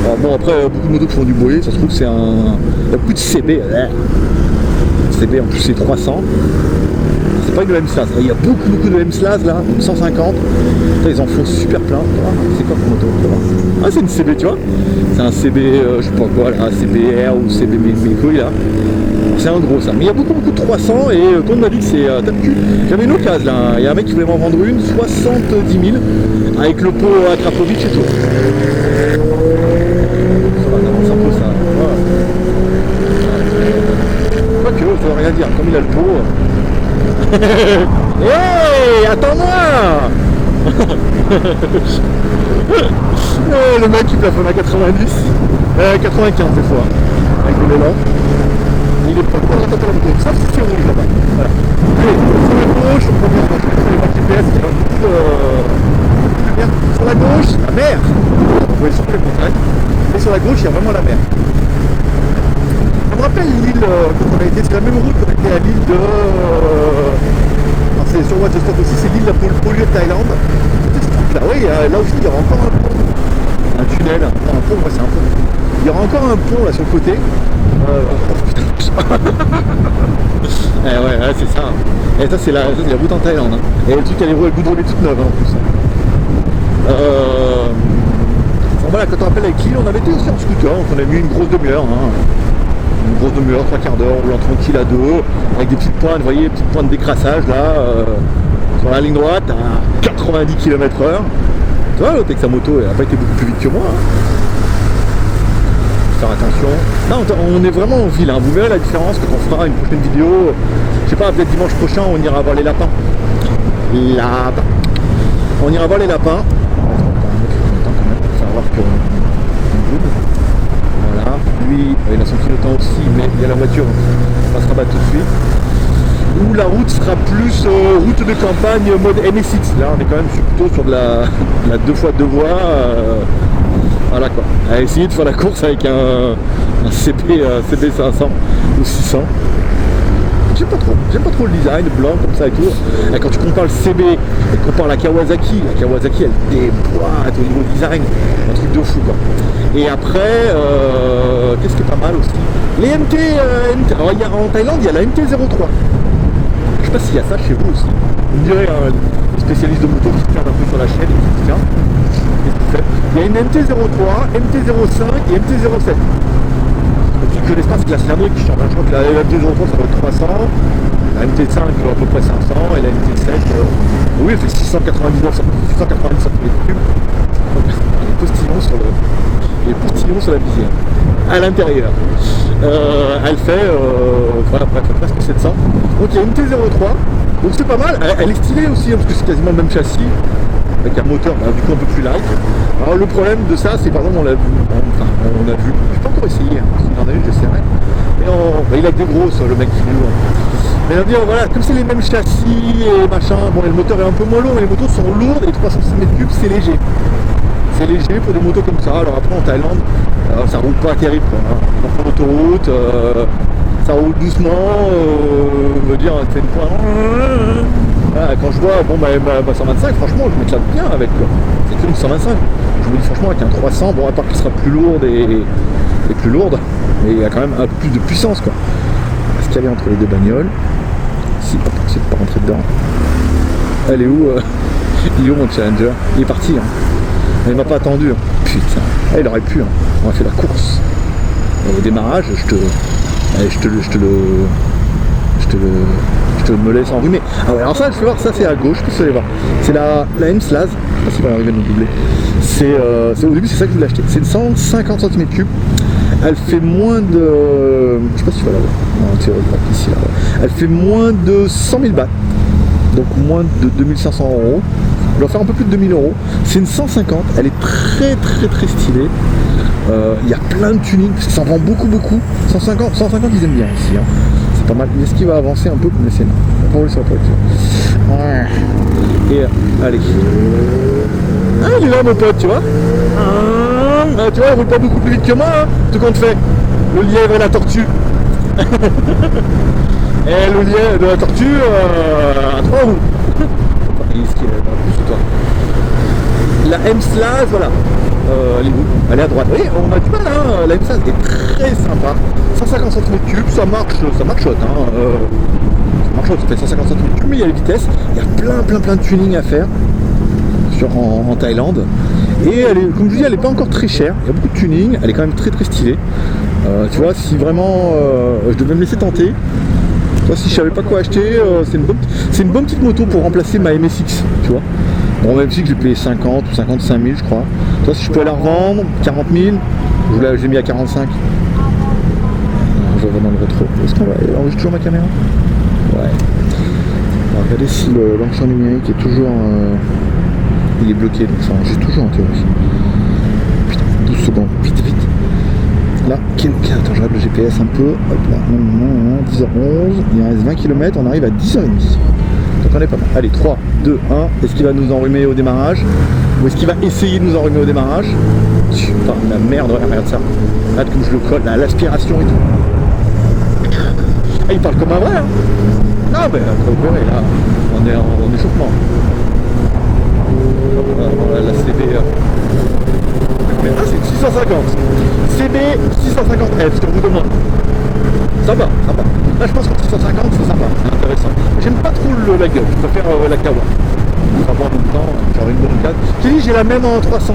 Alors, bon, après, beaucoup de motos qui font du bruit, ça se trouve, c'est un. Il y a beaucoup de CB. CB en plus, c'est 300. C'est pas que de M-Slaz, il y a beaucoup de M-Slaz là, 150. Ils en font super plein. C'est quoi pour moto? Ah, c'est une CB, tu vois. C'est un CB, je sais pas quoi là, CBR ou CB mes couilles là. C'est un gros ça. Mais il y a beaucoup de 300 et tout le monde m'a dit que c'est tape cul. J'avais une occasion là, il y a un mec qui voulait m'en vendre une, 70 000 avec le pot à Krapovic et tout. Ça va, t'avances un peu ça. Quoique, ça veut rien dire, comme il a le pot. Hey, attends-moi. Le mec qui plafonne à 90, 95 des fois, avec le mélange. Il est pas le ça c'est rouge là-bas. Voilà. Allez, sur la gauche, on peut bien sur les GPS qui va beaucoup bien. Sur la gauche, la mer. Vous voyez sur les montagnes. Et sur la gauche, il y a vraiment la mer. On me rappelle l'île quand on a été, c'est la même route qu'on a été à l'île de. C'est sur Waterstone aussi, c'est l'île de Polio Thaïlande. Là, oui, là aussi il y aura encore un pont. Un tunnel, un pont, ouais, c'est un pont. Il y aura encore un pont là sur le côté. Putain. Ouais, c'est ça. Et ça c'est la route en Thaïlande. Hein. Et le truc elle est goudronnée toute neuve hein, en plus. Voilà, quand on rappelle avec l'île, on avait été aussi en scooter, donc on a mis une grosse demi-heure. Hein. Une grosse demi-heure, 3/4 d'heure, roulant tranquille à deux, avec des petites pointes, vous voyez, petites pointes de décrassage là, sur la ligne droite à 90 km/h. Tu vois, l'autre avec sa moto, elle n'a pas été beaucoup plus vite que moi. Hein. Faire attention. Là, on est vraiment en ville, hein. Vous verrez la différence quand on fera une prochaine vidéo. Je sais pas, peut-être dimanche prochain, on ira voir les lapins. On ira voir les lapins. On va faire voir que voilà, lui, il a son clignotant aussi, mais il y a la voiture, on va se rabattre tout de suite. où la route sera plus route de campagne mode MSX. Là on est quand même plutôt sur de la 2x2 voies. Voilà quoi. À essayer de faire la course avec un CB 500 ou 600. J'aime pas trop le design blanc comme ça et tout. Et quand tu compares le CB et que tu compares la Kawasaki elle déboîte au niveau design, un truc de fou quoi. Et après, qu'est-ce qui est pas mal aussi, les MT, alors en Thaïlande il y a la MT-03. Je sais pas s'il y a ça chez vous aussi. Vous me direz, les spécialistes de moto qui se perdent un peu sur la chaîne et qui se tiens. Il y a une MT-03, MT-05 et MT-07. Que l'espace classe l'année qui change. Je crois que la MT-03 ça va être 300, la MT5 à peu près 500 et la MT7 oui elle fait 699 mètres cubes. Les postillons sur la visière à l'intérieur. Elle fait voilà, presque 700. Donc il y a une MT-03, donc c'est pas mal. Elle est stylée aussi hein, parce que c'est quasiment le même châssis avec un moteur du coup un peu plus light. Alors le problème de ça c'est par exemple on l'a vu, j'ai pas encore essayé, hein, parce qu'il en a une j'essaierai. Et il a des grosses le mec qui loue. Mais on va dire voilà, comme c'est les mêmes châssis et machin, bon le moteur est un peu moins lourd mais les motos sont lourdes et 306 mètres cubes c'est léger. C'est léger pour des motos comme ça. Alors après en Thaïlande, ça roule pas terrible quoi. Hein. Dans l'autoroute, ça roule doucement, veut dire c'est une point. Voilà, quand je vois bon ma 125 franchement je m'éclate bien avec quoi. C'est qu'une 125. Je me dis franchement avec un 300, bon à part qu'il sera plus lourde et plus lourde, mais il y a quand même un peu plus de puissance quoi. Est-ce qu'elle est entre les deux bagnoles? Si, c'est pas rentrer dedans. Elle est où il est où mon Challenger? Il est parti hein. Il m'a pas attendu hein. Putain, il aurait pu hein. On a fait la course. Au démarrage, je te me laisse enrhumer. Ah ouais, alors ça, je vais voir, ça c'est à gauche, je peux aller voir. C'est la M-Slaz, je sais pas si va arriver à nous doubler. C'est au début, c'est ça que je voulais acheter. C'est une 150 cm3. Elle fait moins de. Je sais pas si tu vas la voir. Non, tu vois ici là. Elle fait moins de 100 000 bahts. Donc moins de 2500 €. Elle doit faire un peu plus de 2000 €. C'est une 150, elle est très stylée. Il y a plein de tuning, parce que ça en vend beaucoup. 150 ils aiment bien ici. Hein. C'est pas mal. Est-ce qu'il va avancer un peu comme les Sénats? On va rouler sur la voiture. Et allez. Ah, il est là mon pote, tu vois. Tu vois, il roule pas beaucoup plus vite que moi. Hein. Tout compte fait. Le lièvre et la tortue. Et le lièvre de la tortue à 3 roues. Est-ce qu'il est plus que toi? La M-Slaz, voilà. Elle est où? Elle est à droite. Oui, on a du mal, hein. La M-Slaz est très sympa. 150 cm3, ça marchote, hein. Ça marchote, ça fait 150 cm3, mais il y a les vitesses. Il y a plein de tuning à faire en Thaïlande. Et elle est, comme je dis, elle n'est pas encore très chère. Il y a beaucoup de tuning, elle est quand même très stylée. Tu vois, si vraiment je devais me laisser tenter, si je savais pas quoi acheter, c'est une bonne petite moto pour remplacer ma MSX, tu vois. Bon, même si j'ai payé 50 ou 55 000 je crois. Toi, si je pouvais la revendre, 40 000, j'ai mis à 45. Je vais dans le rétro. Est-ce qu'on va enregistrer toujours ma caméra? Ouais. On va regarder si l'enchant numérique est toujours... il est bloqué, donc ça enregistre toujours en théorie. Putain, 12 secondes, vite. Là, attends, je regarde le GPS un peu. Hop là, 10h11, il reste 20 km, on arrive à 10h30. Donc on est pas mal. Allez, 3, 2, 1. Est-ce qu'il va nous enrhumer au démarrage? Ou est-ce qu'il va essayer de nous enrhumer au démarrage? Putain, la merde, regarde ça. Regarde comme je le colle, là, l'aspiration et tout. Ah, il parle comme un vrai, hein. Non, mais vous verrez, là, on est en échauffement. Voilà, la CB. Ah, c'est 650. CB 650F, ce qu'on vous demande. Ça va. Là, je pense que 650, c'est sympa, c'est intéressant. J'aime pas trop la gueule, je préfère la Kawa. Ça va en même temps, j'aurai une bonne carte. J'ai dit, j'ai la même en 300.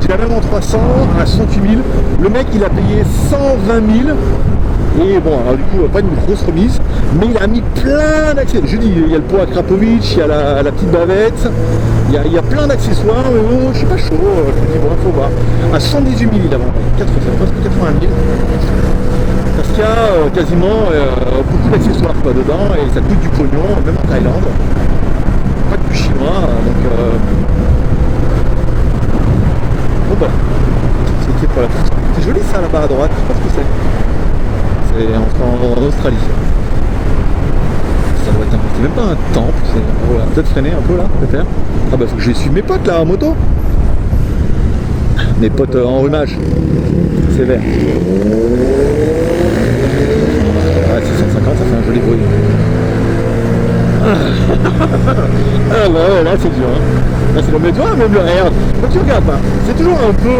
J'ai la même en 300 à 68 000. Le mec, il a payé 120 000. Et bon, alors du coup, pas une grosse remise, mais il a mis plein d'accessoires. Je dis, il y a le pot à Krapovic, il y a la petite bavette, il y a plein d'accessoires, mais bon, je suis pas chaud, je me dis, bon, il faut voir. À 118 000, il a vendu, presque 80 000. Parce qu'il y a quasiment beaucoup d'accessoires dedans, et ça coûte du pognon, même en Thaïlande. Pas que du chinois, donc... Bon bah, c'était pour la course. C'est joli ça là-bas à droite, je sais pas ce que c'est. C'est en Australie. Ça de freiner un peu là, peut-être. Ah bah faut que j'essuie mes potes là en moto. Mes potes en rhumage. Sévère. Ah 650 ça fait un joli bruit. Ah ouais, là c'est dur. Hein. Là c'est le mais toi même le R. Quand tu regardes là, c'est toujours un peu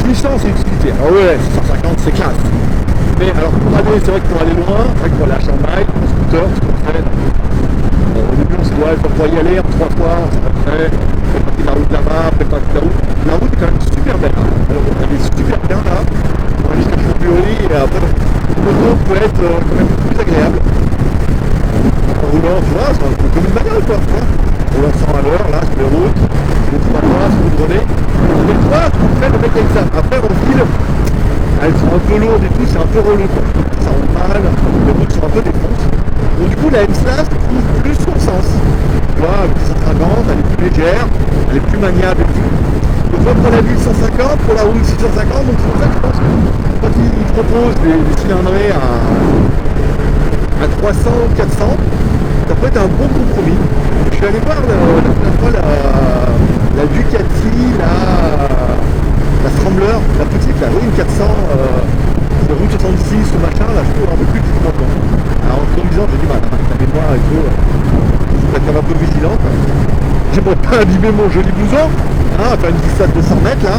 puissance et utilité. Ah ouais, 650 c'est classe. Mais alors pour aller, c'est vrai que pour aller loin, c'est vrai que pour aller à Shanghai, en scooter, ce qu'on fait. Au début on se dit ouais, il faut pouvoir y aller en 3 fois, ça va faire, on fait partie de la route là-bas, après partie de la route. La route est quand même super belle. Hein. Alors elle est super bien là. On va jusqu'à Chambéry et après le moto peut être quand même plus agréable. En roulant, tu vois, c'est comme une bagnole quoi. En roulant 100 à l'heure là sur les routes, les 3 mois, sur le grenade. Mais toi, après le mec avec ça. Après en ville, elles sont un peu lourdes et tout, c'est un peu relou quoi. Ça roule mal, les routes sont un peu défonces. Donc du coup la M-Slash trouve plus son sens. Tu vois, avec 150, elle est plus légère, elle est plus maniable et tout. Donc toi pour la ville 150, pour la route 650, donc c'est pour ça que je pense que quand ils proposent des cylindrées à 300, 400, ça peut être un bon compromis. Je suis allé voir la dernière fois la Ducati, la Scrambler, la petite, la une 400, de route 66 ou machin, là je trouve un peu plus difficile. Alors en conduisant, j'ai dit bah la mémoire et tout, je vais être un peu vigilant. J'aimerais pas abîmer mon joli blouson, hein, faire une glissade de 100 mètres là.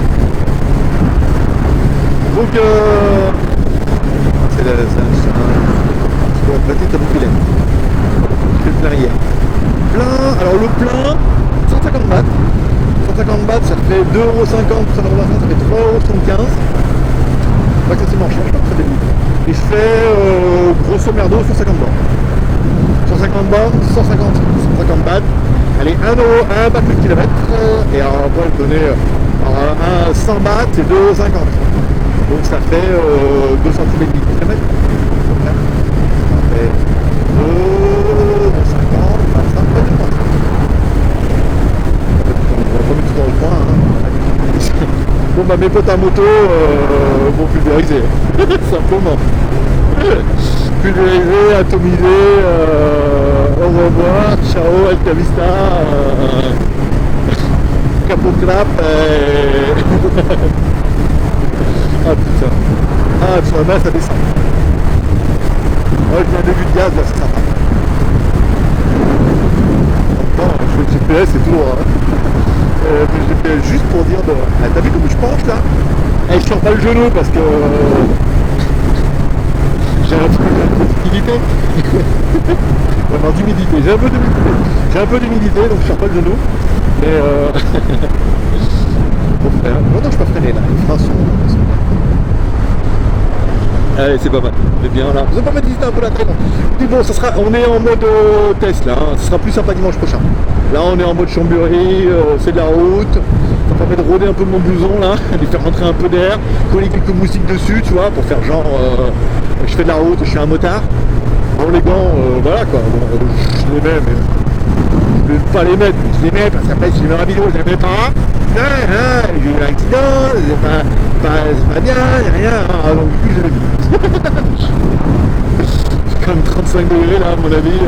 Donc c'est un petit tabouquilène. Je fais le plein hier. Plein, alors le plein, 150 bahts. 150 bahts, ça fait 2,50 €, ça fait 3,75 €. Pas que c'est marchand, je crois que ça débute. Et je fais grosso merdo 150 bahts. 150 bahts, 150 bahts. Allez, 1 euro, 1 baht le kilomètre. Et alors après, je donnais 100 bahts, c'est 2,50 €. Donc ça fait 2 centimes et demi kilomètre. Ça fait 2,50, 25, pas du tout. On va pas mettre tout dans le coin. Hein. Bon bah mes potes à moto vont pulvériser, simplement. Pulvériser, atomiser, au revoir, ciao, alta vista, capot clap. Ah putain, ah sur la main ça descend. Oh, j'ai un début de gaz là, c'est sympa. Bon, je fais le GPS et tout. Hein. Mais je l'ai fait juste pour dire de... Ah, t'as vu comme je penche là? Je sors pas le genou parce que j'ai un peu d'humidité. Vraiment d'humidité, j'ai un peu d'humidité. J'ai un peu d'humidité donc je sors pas le genou. Mais bon, non, je peux freiner là, les freins sont... Allez, c'est pas mal, c'est bien là. Vous avez pas mal visiter un peu la traîne. Puis bon, ça sera, on est en mode test là, hein. Ça sera plus sympa dimanche prochain. Là, on est en mode Chambéry, c'est de la route. Ça permet de rôder un peu mon blouson là, de faire rentrer un peu d'air, coller quelques moustiques dessus, tu vois, pour faire genre, je fais de la route, je suis un motard. Bon, les gants, voilà quoi. Bon, je les mets, mais je ne vais pas les mettre. Je les mets parce qu'après, si je mets la vidéo, je les mets pas. J'ai eu un accident, c'est pas bien, il n'y a rien. Ah, donc du coup, je les mets. C'est quand même 35 degrés là à mon avis.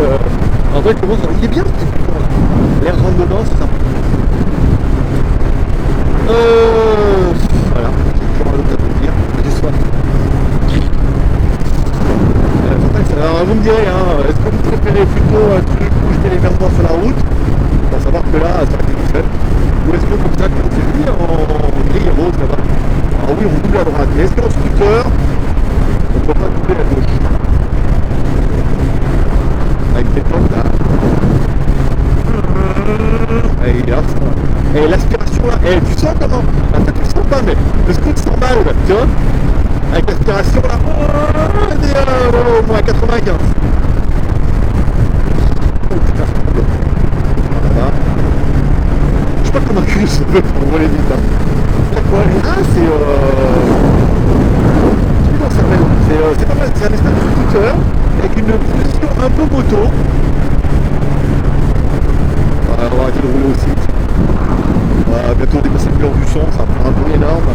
En vrai comment ça. Il est bien ce petit bouton là. L'air rentre dedans, c'est sympa. Voilà, j'ai toujours un autre à te dire. J'ai soif. Alors vous me direz, hein, est-ce que vous préférez plutôt un truc où je mets les verres sur la route, pour savoir que là ça va être tout seul, ou est-ce que comme ça, comme c'est dit, en grille rose là-bas. Ah oui, on double à droite. Et est-ce qu'en scooter, on peut pas doubler à gauche? Avec des portes là. Et là, et l'aspiration là, et tu sens comment? En fait tu sens pas, mais le scooter s'emballe là, tu vois? Avec l'aspiration là, au moins 95. Oh putain, voilà. Je sais pas comment culer ce peu pour rouler vite. Hein. Ah, c'est pas mal, c'est un espèce de scooter avec une position un peu moto. On va arrêter de rouler aussi. On va bientôt dépasser le mur du son, ça va faire un bruit énorme.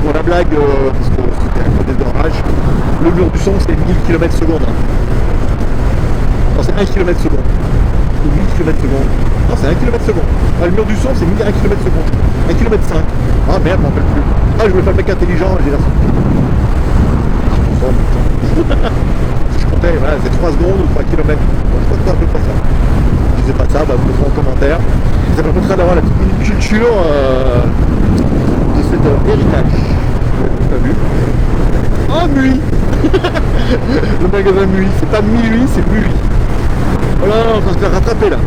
Pour la blague, parce que c'était un peu des orages. son c'est 1000 km/s. Non, c'est 1 km/s. Ou 1000 km/s. Non, c'est 1 km/s. Ah, le mur du son c'est 1000 km/s. 1 km/5. Ah merde, je m'en rappelle plus. Ah, je voulais faire le mec intelligent, j'ai l'air. Je comptais, voilà, c'est 3 secondes ou 3 km. Bon, je crois que c'est un peu pas ça. Je sais pas ça, bah, vous le ferez en commentaire. Ça permettra d'avoir la petite minute culture de cet héritage. T'as vu? Oh, Mui. Le magasin Mui, c'est pas Mui, c'est Mui. Voilà, on va se faire rattraper là.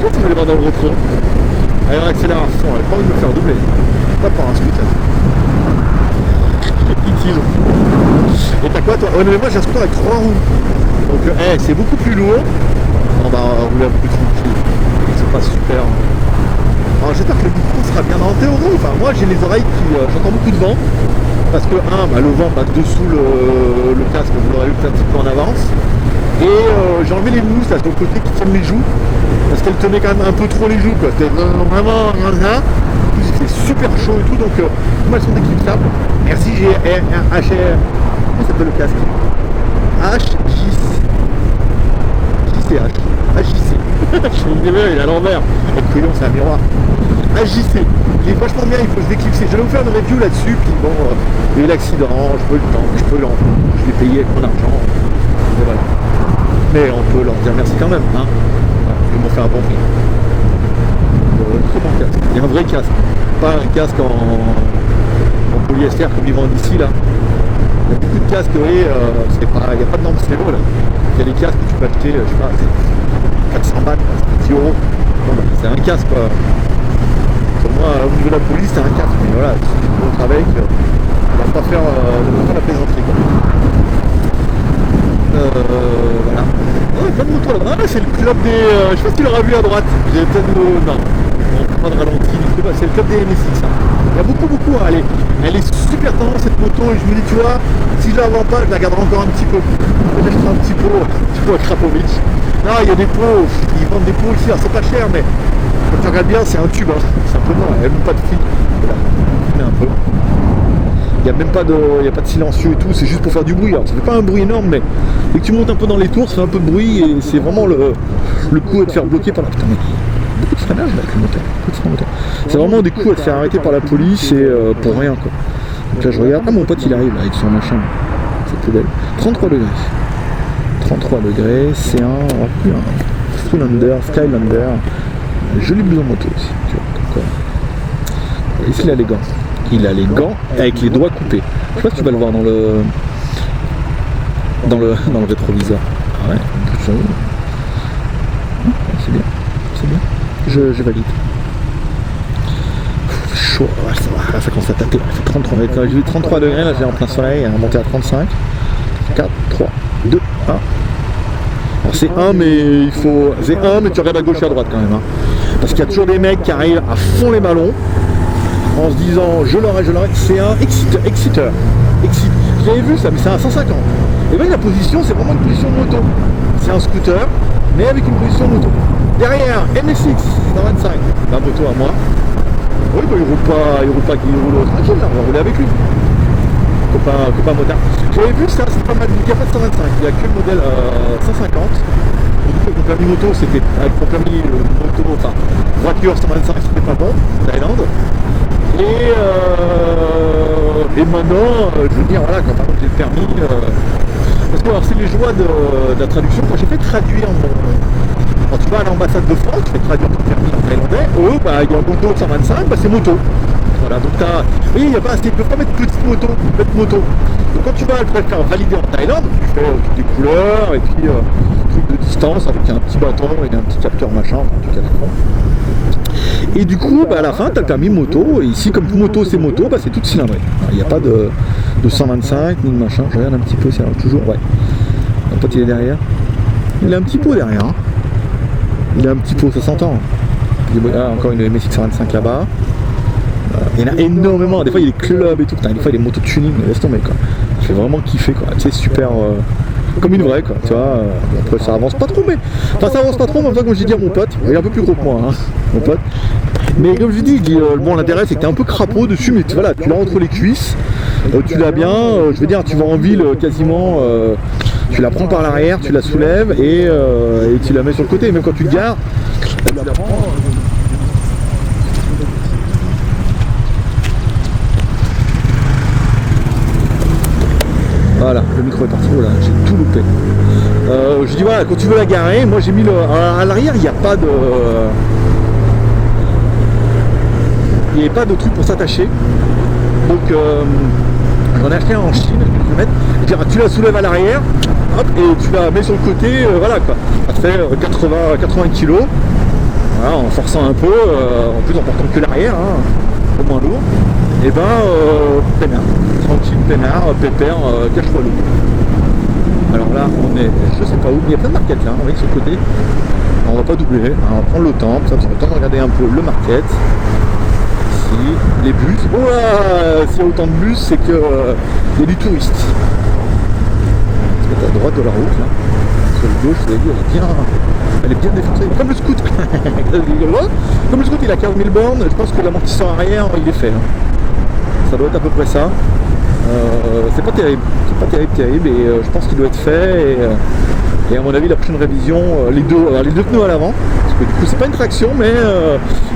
Je sais si vous allez voir dans le rétro. Allez, on accélère à fond, elle a pas envie de me faire doubler. Pas par un scooter. Utile. Et t'as quoi toi? Ouais, mais moi j'ai un scooter avec 3 roues. Donc c'est beaucoup plus lourd. On va rouler un peu tranquille. C'est pas super. Alors j'espère que le micro sera bien en théorie. Enfin moi j'ai les oreilles qui. J'entends beaucoup de vent. Parce que le vent passe dessous le casque, vous l'aurez vu un petit peu en avance. Et j'ai enlevé les mousses là sur le côté qui tiennent les joues. Parce qu'elles tenaient quand même un peu trop les joues quoi. C'était vraiment rien. C'est super chaud et tout, donc moi elles sont déclipsables. Merci, j'ai HR. Comment s'appelle le casque? JCH. AJC. Je me dis, il est à l'envers. Et couillon, c'est un miroir. AJC. Il est vachement bien, il faut se déclipser. Je vais vous faire une review là-dessus, puis bon, il y a eu l'accident, je peux le temps, je l'ai payé avec mon argent. Et voilà. Mais on peut leur dire merci quand même, hein. Ils m'ont fait un bon prix. Très bon casque. Il y a un vrai casque. Pas un casque en polyester comme ils vendent ici là. Il y a beaucoup de casques, vous voyez, il n'y a pas de norme CELO là. Il y a des casques que tu peux acheter, je sais pas, c'est 400 bahts, c'est 10 euros. Bon, bah, c'est un casque quoi. Pour moi, au niveau de la police, c'est un casque. Mais voilà, si tu montres avec, on va pas faire la plaisanterie quoi. Voilà. Oh, plein de motos là-bas. Ah, c'est le club des. Je sais pas si tu l'auras vu à droite. J'ai peut-être. Non. Pas de ralenti. C'est le club des MSX. Hein. Il y a beaucoup. Elle est super tendance cette moto. Et je me dis, tu vois, si je la vends pas, je la garderai encore un petit peu. J'achèterai un petit pot. Tu vois, Krapovic. Non, il y a des pots. Ils vendent des pots ici. Alors, c'est pas cher, mais quand tu regardes bien, c'est un tube. Hein. Simplement, elle n'a même pas de fil. Voilà. Un peu. Il n'y a même pas de silencieux et tout, c'est juste pour faire du bruit. Alors ça fait pas un bruit énorme, mais dès que tu montes un peu dans les tours, ça fait un peu de bruit et c'est vraiment le coup à te faire bloquer par la. Putain, mais beaucoup de freinage avec le moteur. C'est vraiment des coups à te faire arrêter par la police et pour rien quoi. Donc là je regarde, mon pote il arrive là, avec son machin. C'est plus belle. 33 degrés. 33 degrés, c'est un Freelander, Skylander. Joli blouson moto aussi, tu vois, comme quoi. Ici il a les gants. Il a les gants avec les doigts coupés. Je sais pas si tu vas le voir dans le rétroviseur. Ouais, c'est bien. Je valide. Chaud, ouais, ça va, ça commence à taper. Il fait 33 degrés. J'ai vu 33 degrés, là j'ai en plein soleil, elle est montée à 35. 4, 3, 2, 1. Alors c'est 1 mais il faut. C'est 1 mais tu regardes à gauche et à droite quand même. Hein. Parce qu'il y a toujours des mecs qui arrivent à fond les ballons. En se disant je l'aurai, c'est un exciter. J'avais vu ça, mais c'est un 150. Et bien la position, c'est vraiment une position de moto. C'est un scooter, mais avec une position de moto. Derrière, MSX 125, la moto à moi. Oui, bah, il roule tranquille, là, on va rouler avec lui. Copain motard. J'avais vu ça, c'est pas mal, il n'y a pas de 125, il n'y a que le modèle 150. Avec mon permis moto, c'était avec mon permis moto, enfin voiture 125, c'était pas bon, Thaïlande. Et maintenant, je veux dire, voilà, quand par exemple j'ai le permis, parce que alors, c'est les joies de la traduction. Quand j'ai fait traduire quand tu vas à l'ambassade de France, tu fais traduire ton permis en thaïlandais, il y a un moto de 125, c'est moto. Voilà, donc oui, il y a pas, ils peuvent pas mettre petite moto. Donc quand tu vas le faire valider en Thaïlande, tu fais toutes les couleurs et puis truc de distance avec un petit bâton et un petit capteur machin, enfin, un truc à l'écran. Et du coup, à la fin, tu as le permis moto, et ici, comme moto, c'est moto, c'est tout cylindré. Il n'y a pas de 125, ni de machin. Je regarde un petit peu, c'est toujours, ouais. Mon pote, il est derrière. Il a un petit pot derrière. Hein. Il a un petit pot, ça s'entend. Encore une MSX 125 là-bas. Il y en a énormément. Des fois, il y a des clubs et tout. Putain, des fois, il y a des motos de tuning, laisse tomber, quoi. Je fais vraiment kiffer, quoi. Tu sais, super. Comme une vraie quoi, tu vois, après ça avance pas trop mais. Enfin ça avance pas trop, mais comme j'ai dit à mon pote, il est un peu plus gros que moi, hein, mon pote. Mais comme je dis, bon, l'intérêt c'est que tu es un peu crapaud dessus, mais voilà, tu l'as entre les cuisses, tu l'as bien, je veux dire, tu vas en ville quasiment, tu la prends par l'arrière, tu la soulèves et tu la mets sur le côté, même quand tu te gares, tu la prends. Voilà, le micro est parti, voilà, j'ai tout loupé. Je dis voilà, quand tu veux la garer, moi j'ai mis à l'arrière, il n'y a pas de... Il n'y avait pas de truc pour s'attacher. Donc j'en ai acheté un en Chine, je vais mettre, tu la soulèves à l'arrière, hop, et tu la mets sur le côté, voilà quoi. Ça te fait 80 kg, voilà, en forçant un peu, en plus en portant que l'arrière, hein, au moins lourd. Et ben peinard, tranquille, peinard, pépère, cache-toi l'eau. Alors là on est, je sais pas où, mais il y a plein de marquettes là, on va sur le côté. On va pas doubler, hein, on va prendre le temps, ça me le temps de regarder un peu le market. Ici, les bus. Oh là, s'il y a autant de bus, c'est que y a du touriste. Parce que à droite de la route là, sur le gauche, vous avez vu, elle est bien défoncée. Comme le scoot. Comme le scoot il a 15 000 bornes, je pense que l'amortisseur arrière il est fait. Hein. Ça doit être à peu près ça. C'est pas terrible, et je pense qu'il doit être fait et à mon avis la prochaine révision, les deux pneus à l'avant, parce que du coup c'est pas une traction mais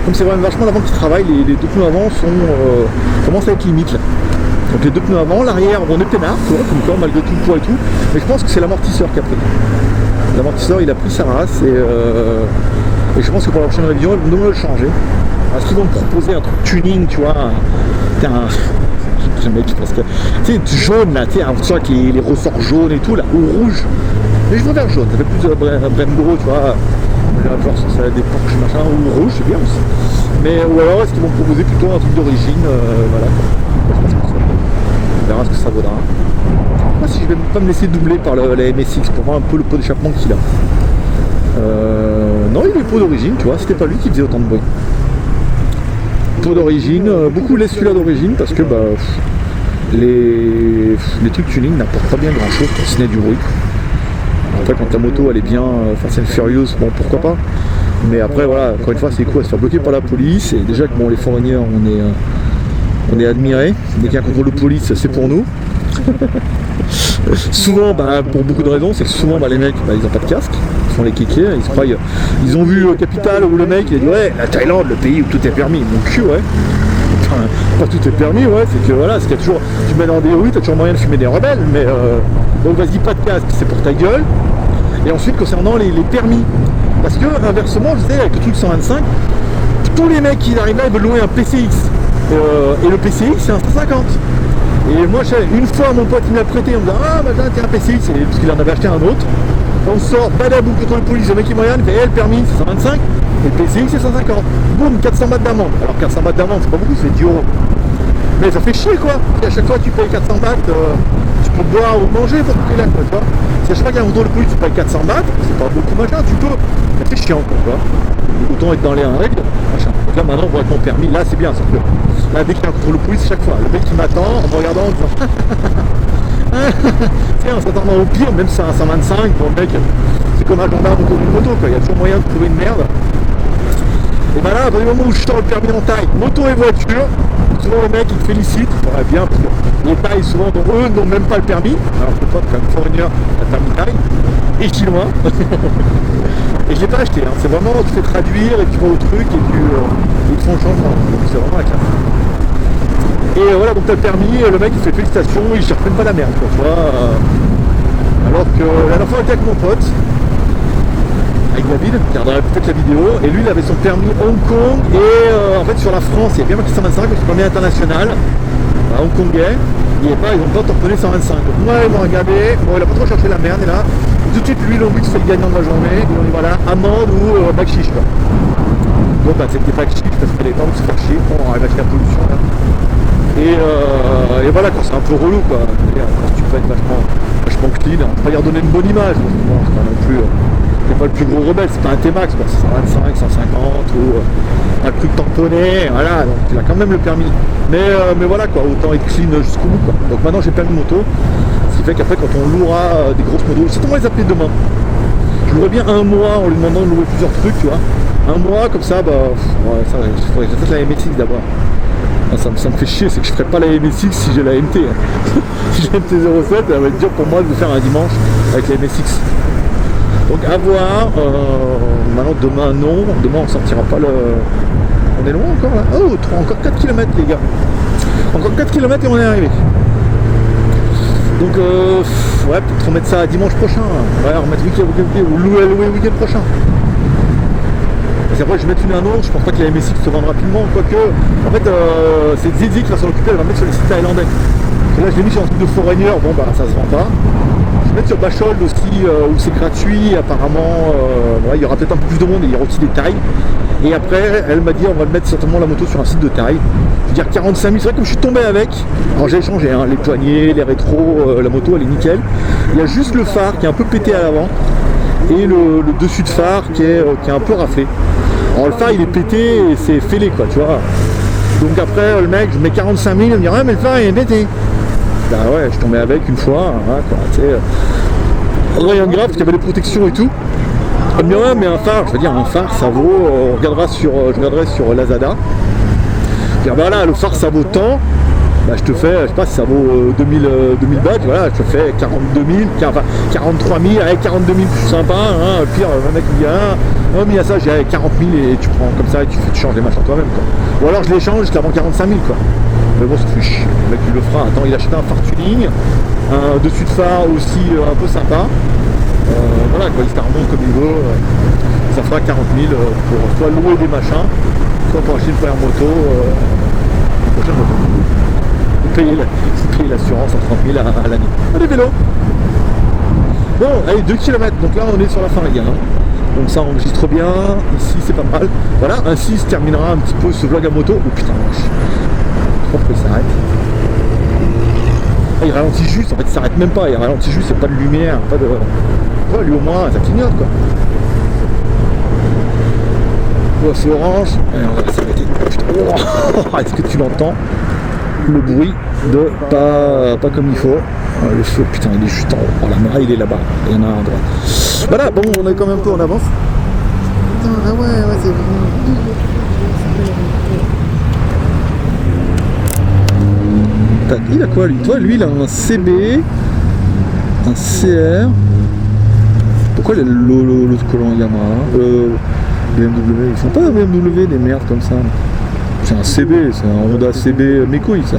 comme c'est vraiment vachement l'avant qui travaille, les deux pneus avant commencent à être limite là. Donc les deux pneus avant, l'arrière on est peinard, comme quoi malgré tout le poids et tout, mais je pense que c'est l'amortisseur qui a pris. L'amortisseur il a pris sa race et je pense que pour la prochaine révision ils vont devoir le changer. Est-ce qu'ils vont me proposer un truc tuning, tu vois, mec, parce que tu sais, jaune là, tu sais, avec les ressorts jaunes et tout là, ou rouge. Mais je préfère jaune, ça fait plus de Brembo, tu vois. Ça a des Porsche machin, ou rouge, c'est bien aussi. Mais ou alors est-ce qu'ils vont me proposer plutôt un truc d'origine, voilà. Je pense que ça. On verra ce que ça vaudra. Moi si je vais pas me laisser doubler par la MSX pour voir un peu le pot d'échappement qu'il a. Non, il est pot d'origine, tu vois, c'était pas lui qui faisait autant de bruit. Pot d'origine, beaucoup laissent celui-là d'origine parce que bah les trucs tuning n'apportent pas bien grand chose si ce n'est du bruit. Après quand ta moto elle est bien Fast and Furious, bon pourquoi pas, mais après voilà, encore une fois c'est cool à se faire bloquer par la police et déjà que bon les foreigners on est admirés, dès qu'il y a un contrôle de police c'est pour nous. Souvent bah, pour beaucoup de raisons, c'est que souvent bah, les mecs bah, ils n'ont pas de casque, ils font les kékés, ils se croient, ils ont vu Capital où le mec il a dit ouais la Thaïlande, le pays où tout est permis, mon cul ouais. Enfin, pas tout est permis, ouais, c'est que voilà, c'est qu'il y a toujours, tu mets dans des rues, t'as toujours moyen de fumer des rebelles, mais donc vas-y, pas de casque, c'est pour ta gueule. Et ensuite, concernant les permis, parce que inversement, je sais, avec le truc 125, tous les mecs qui arrivent là, ils veulent louer un PCX, et le PCX c'est un 150. Et moi, une fois, mon pote il me l'a prêté, on me dit ah, bah t'as un PCX, parce qu'il en avait acheté un autre. On sort, badabou, contrôle de police, le mec il me regarde, il fait le permis c'est 125, et le PCX c'est 150. Boum, 400 bahts d'amende. Alors 400 bahts d'amende c'est pas beaucoup, c'est 10 €. Mais ça fait chier quoi. Et à chaque fois tu payes 400 bahts, tu peux boire ou manger pour ce prix là quoi, tu vois. Si à chaque fois qu'il y a un contrôle de police tu payes 400 bahts, c'est pas beaucoup machin, tu peux. Mais c'est chiant quoi, tu vois. Autant être dans les règles, machin. Donc là maintenant pour être mon permis, là c'est bien, sauf que là dès qu'il y a un contrôle de police, chaque fois, le mec qui m'attend en me regardant en disant tiens, en s'attendant au pire, même si c'est un 125, bon mec, c'est comme un gendarme autour d'une moto quoi, il y a toujours moyen de trouver une merde. Et ben là, à partir du moment où je sors le permis en taille, moto et voiture, souvent les mecs ils te félicitent, ouais, bien, parce que les tailles souvent, dont eux n'ont même pas le permis, alors je peux pas, comme foreigner, la permis taille, et chinois. Et je l'ai pas acheté, hein. C'est vraiment, tu fais traduire et tu vas au truc et ils te font le changement, donc c'est vraiment la classe. Et voilà, donc t'as le permis, le mec il fait félicitations, il cherche même pas la merde, quoi, tu vois. Alors que la dernière fois j'étais avec mon pote, avec David, qui regarderait peut-être la vidéo, et lui il avait son permis Hong Kong, et en fait sur la France, il y a bien marqué 125, c'est le permis international, hongkongais, ils ont pas tamponné 125. Donc moi ils m'ont regardé, bon il a pas trop cherché la merde, et là, tout de suite lui l'ont vu que c'est le gagnant de la journée, et on dit voilà, amende ou backchiche quoi. Bon bah c'était backchiche parce qu'il avait pas envie de se faire chier, on arrive avec la pollution là. Et voilà, quand c'est un peu relou quoi, quand tu peux être vachement clean, on va y redonner une bonne image, bon, c'est pas non plus, c'est pas le plus gros rebelle, c'est pas un T-Max, c'est 125, 150 ou un truc tamponné, voilà, donc il a quand même le permis. Mais voilà quoi, autant être clean jusqu'au bout quoi. Donc maintenant j'ai permis moto, ce qui fait qu'après quand on louera des grosses motos, c'est comment les appeler demain. Je louerais bien un mois en lui demandant de louer plusieurs trucs, tu vois. un mois comme ça, bah, ouais, ça, il faudrait que je fasse la MSX d'abord. Ça me fait chier, c'est que je ferais pas la MSX si j'ai la MT. Si j'ai la MT-07, ça va être dur pour moi de faire un dimanche avec la MSX. Donc à voir, maintenant demain non, demain on sortira pas le... On est loin encore là. Oh, encore 4 km les gars. Encore 4 km et on est arrivé. Donc ouais, peut-être remettre ça à dimanche prochain. Ouais, remettre week-end ou louer le week-end prochain. Parce qu'après je vais mettre une annonce, je pense pas que la MSX se vende rapidement, quoique en fait c'est Zizi qui va s'en occuper, elle va mettre sur les sites thaïlandais. Et là je l'ai mis sur un truc de Foreigner, bon bah ça se vend pas. Je vais mettre sur Bachold aussi où c'est gratuit, apparemment ouais, il y aura peut-être un peu plus de monde et il y aura aussi des tailles. Et après elle m'a dit on va le mettre certainement la moto sur un site de taille. Je veux dire 45 000, c'est vrai que comme je suis tombé avec, alors j'ai échangé hein, les poignées, les rétros, la moto elle est nickel. Il y a juste le phare qui est un peu pété à l'avant et le dessus de phare qui est un peu raflé. Alors le phare il est pété et c'est fêlé quoi, tu vois. Donc après le mec, je mets 45 000, il me dit ouais mais le phare il est pété. Bah ouais, je suis tombé avec une fois, hein, quoi, tu sais. Rien de grave parce qu'il y avait des protections et tout. Elle me dit ouais mais un phare, je veux dire un phare ça vaut, je regarderai sur Lazada. Je dis bah là le phare ça vaut tant. Bah, je te fais, je sais pas si ça vaut 2000 bahts, voilà, je te fais 42 000, enfin 43 000, avec 42 000 plus sympa, hein, le pire, le mec me dit, ah, non mais il y a ça, j'ai 40 000 et tu prends comme ça et tu changes les machins toi-même, quoi. Ou alors je l'échange, je te la vends 45 000, quoi. Mais bon, c'est plus chiant, le mec il le fera, attends, il a acheté un phare tuning, un dessus de phare aussi un peu sympa, voilà, quoi, il se la remonte comme il veut, ça fera 40 000 pour soit louer des machins, soit pour acheter une première moto, une prochaine moto. Payer l'assurance à 30 000 à l'année. Allez vélo. Bon, allez 2 km, donc là on est sur la fin les gars. Donc ça enregistre bien, ici c'est pas mal. Voilà, ainsi se terminera un petit peu ce vlog à moto. Oh putain, trop qu'il s'arrête. Ah, il ralentit juste, en fait il s'arrête même pas, il ralentit juste, il n'y a pas de lumière, pas de... Ouais, lui au moins ça clignote quoi. Oh, c'est orange, allez, on va s'arrêter. Oh, est-ce que tu l'entends? Le bruit de pas comme il faut. Le feu, putain, il est juste en haut. Oh, la mara, il est là-bas. Il y en a un à droite. Voilà, bon, on est quand même un peu en avance. Putain, ah ouais, c'est vrai. Il a quoi, lui? Toi, lui, il a un CB, un CR. Pourquoi l'autre collant Yamaha BMW, ils font pas BMW des merdes comme ça. C'est un CB, c'est un Honda CB mes couilles ça.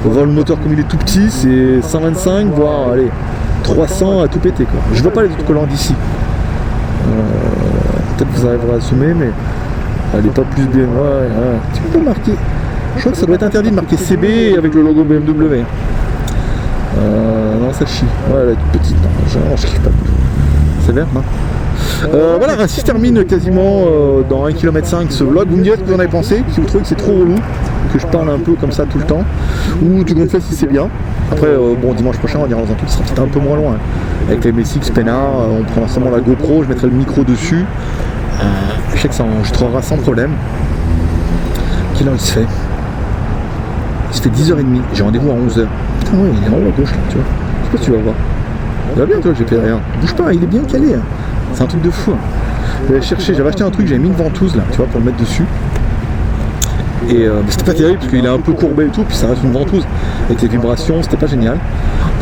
On va voir le moteur comme il est tout petit, c'est 125 voire allez 300 à tout péter quoi. Je vois pas les autres collants d'ici. Peut-être que vous arriverez à zoomer mais elle est pas plus bien. Ouais. Tu peux pas marquer. Je crois que ça doit être interdit de marquer CB avec le logo BMW. Non ça chie. Ouais elle est toute petite. Non, je kiffe pas du tout. C'est vert non? Voilà, ainsi se termine quasiment dans 1,5 km ce vlog. Vous me direz ce que vous en avez pensé, si vous trouvez que c'est trop relou, que je parle un peu comme ça tout le temps, ou tout compte fait si c'est bien. Après, bon, dimanche prochain, on ira dans un truc qui sera peut-être un peu moins loin. Avec les MSX peinard, on prend seulement la GoPro, je mettrai le micro dessus. Je sais que ça enregistrera sans problème. Quelle heure il se fait? Il se fait 10h30, j'ai rendez-vous à 11h. Putain, ouais, il est en haut à gauche là, tu vois. Je sais pas si tu vas voir. Il va bien, toi, j'ai fait rien. Bouge pas, il est bien calé. Hein. C'est un truc de fou. J'avais cherché, j'avais acheté un truc, j'avais mis une ventouse là, tu vois, pour le mettre dessus. Et c'était pas terrible parce qu'il est un peu courbé et tout, puis ça reste une ventouse. Avec les vibrations, c'était pas génial.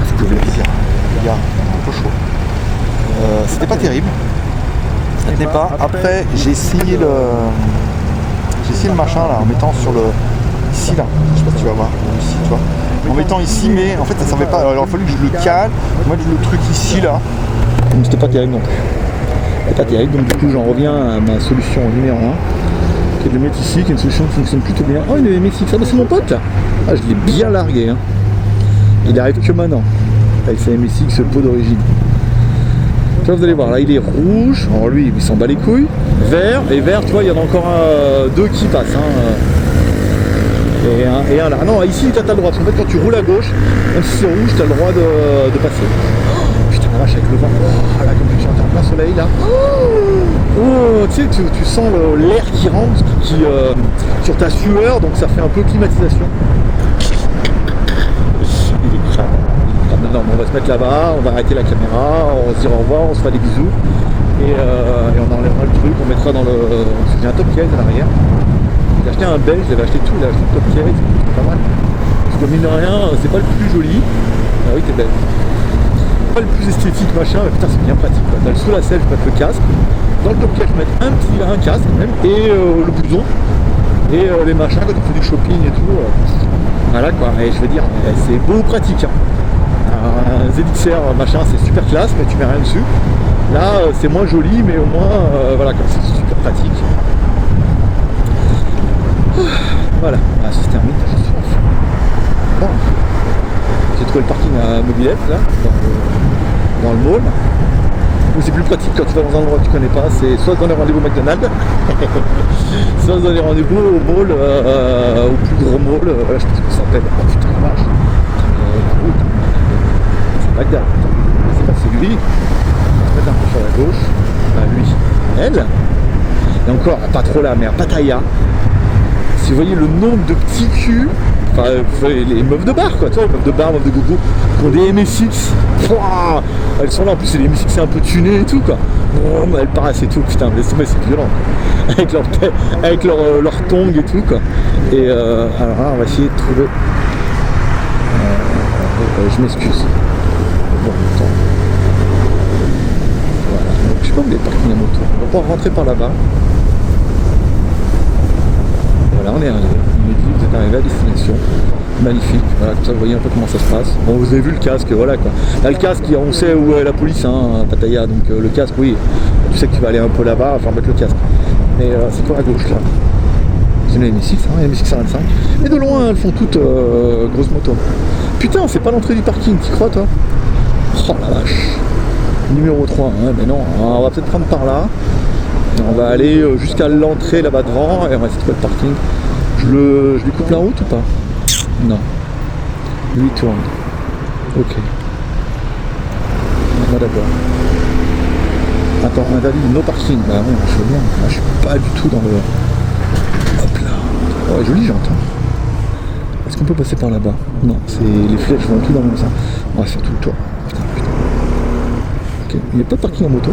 Faut que je le dise, les gars, un peu chaud. C'était pas terrible. Ça tenait pas. Après, j'ai essayé le machin là, en mettant sur le. Ici là, je sais pas si tu vas voir, ici, tu vois. En mettant ici, mais en fait ça servait pas. Alors il a fallu que je le cale, mettre le truc ici là. Donc c'était pas terrible non plus. C'était pas terrible, donc du coup j'en reviens à ma solution numéro 1, qui est de le mettre ici, qui est une solution qui fonctionne plutôt bien. Oh il est MSX, ah bah c'est mon pote là. Ah je l'ai bien largué hein. Il arrive que maintenant, avec sa MSX peau d'origine. Là vous allez voir, là il est rouge, alors lui il s'en bat les couilles, vert, et vert tu vois il y en a encore deux qui passent hein. Et un là. Non, ici tu as le droit, parce qu'en fait quand tu roules à gauche, même si c'est rouge, tu as le droit de passer. Oh, putain la vache avec le vent. Oh, là comme tu chantes en plein soleil là. Oh, tu sais, tu sens l'air qui rentre sur ta sueur, donc ça fait un peu climatisation. Il est crade. Non, on va se mettre là-bas, on va arrêter la caméra, on va se dire au revoir, on se fera des bisous. Et on enlèvera le truc, on mettra dans le... J'ai un top case à l'arrière. J'ai acheté un belge, j'avais acheté tout, il a acheté le top case, c'est pas mal. Parce que mine de rien, c'est pas le plus joli. Ah oui, t'es belge. Pas le plus esthétique machin, mais putain c'est bien pratique quoi. T'as le sous la selle, je mets le casque. Dans le top case, je mets un casque même, et le blouson. Et les machins quand tu fais du shopping et tout. Voilà quoi, et je veux dire, c'est beau pratique. Hein. Un ZXR machin c'est super classe, mais tu mets rien dessus. Là c'est moins joli, mais au moins voilà quoi, c'est super pratique. Voilà, ah, ça se termine, je suis off. Bon. J'ai trouvé le parking à mobilette là, dans le mall. Où c'est plus pratique quand tu vas dans un endroit que tu connais pas, c'est soit dans les rendez-vous McDonald's, soit dans les rendez-vous au mall, au plus gros mall, je sais pas ce que ça s'appelle, oh putain la vache, c'est Bagdad, c'est pas c'est lui, on va se mettre un peu sur la gauche, lui, elle, et encore, pas trop là, mais à Pattaya, si vous voyez le nombre de petits culs, enfin les meufs de bar quoi, tu vois, les meufs de bar, meufs de gogo, qui ont des MSX, pouah, elles sont là, en plus c'est des MSX c'est un peu tuné et tout quoi, bon, elles paraissent et tout, putain, mais c'est violent quoi. Avec leur tongs et tout quoi, et alors là on va essayer de trouver, je m'excuse, bon attends, voilà, donc je sais pas où les parkings à moto, on va pas rentrer par là-bas. Voilà, on est arrivé, il me dit vous êtes arrivé à destination, magnifique, voilà, comme ça vous voyez un peu comment ça se passe. Bon vous avez vu le casque, voilà quoi. Là le casque, on sait où est la police, hein, à Pattaya, donc le casque oui, tu sais que tu vas aller un peu là-bas, enfin mettre le casque. Mais c'est quoi à gauche là? C'est une MSX, hein, MSX 45. Et de loin elles font toutes grosses motos. Putain, c'est pas l'entrée du parking, t'y crois toi? Oh la vache. Numéro 3, hein, mais non, on va peut-être prendre par là. On va aller jusqu'à l'entrée là-bas devant et on va essayer de trouver le parking. Je lui coupe la route ou pas? Non. Lui il tourne. Ok. Moi d'abord. Attends, on a dit no parking. Bah ouais, je veux bien. Là, je suis pas du tout dans le... Hop là. Ouais, joli j'entends. Est-ce qu'on peut passer par là-bas? Non, c'est les flèches vont tout dans le même sens. On va faire tout le tour. Putain. Ok. Il n'y a pas de parking en moto.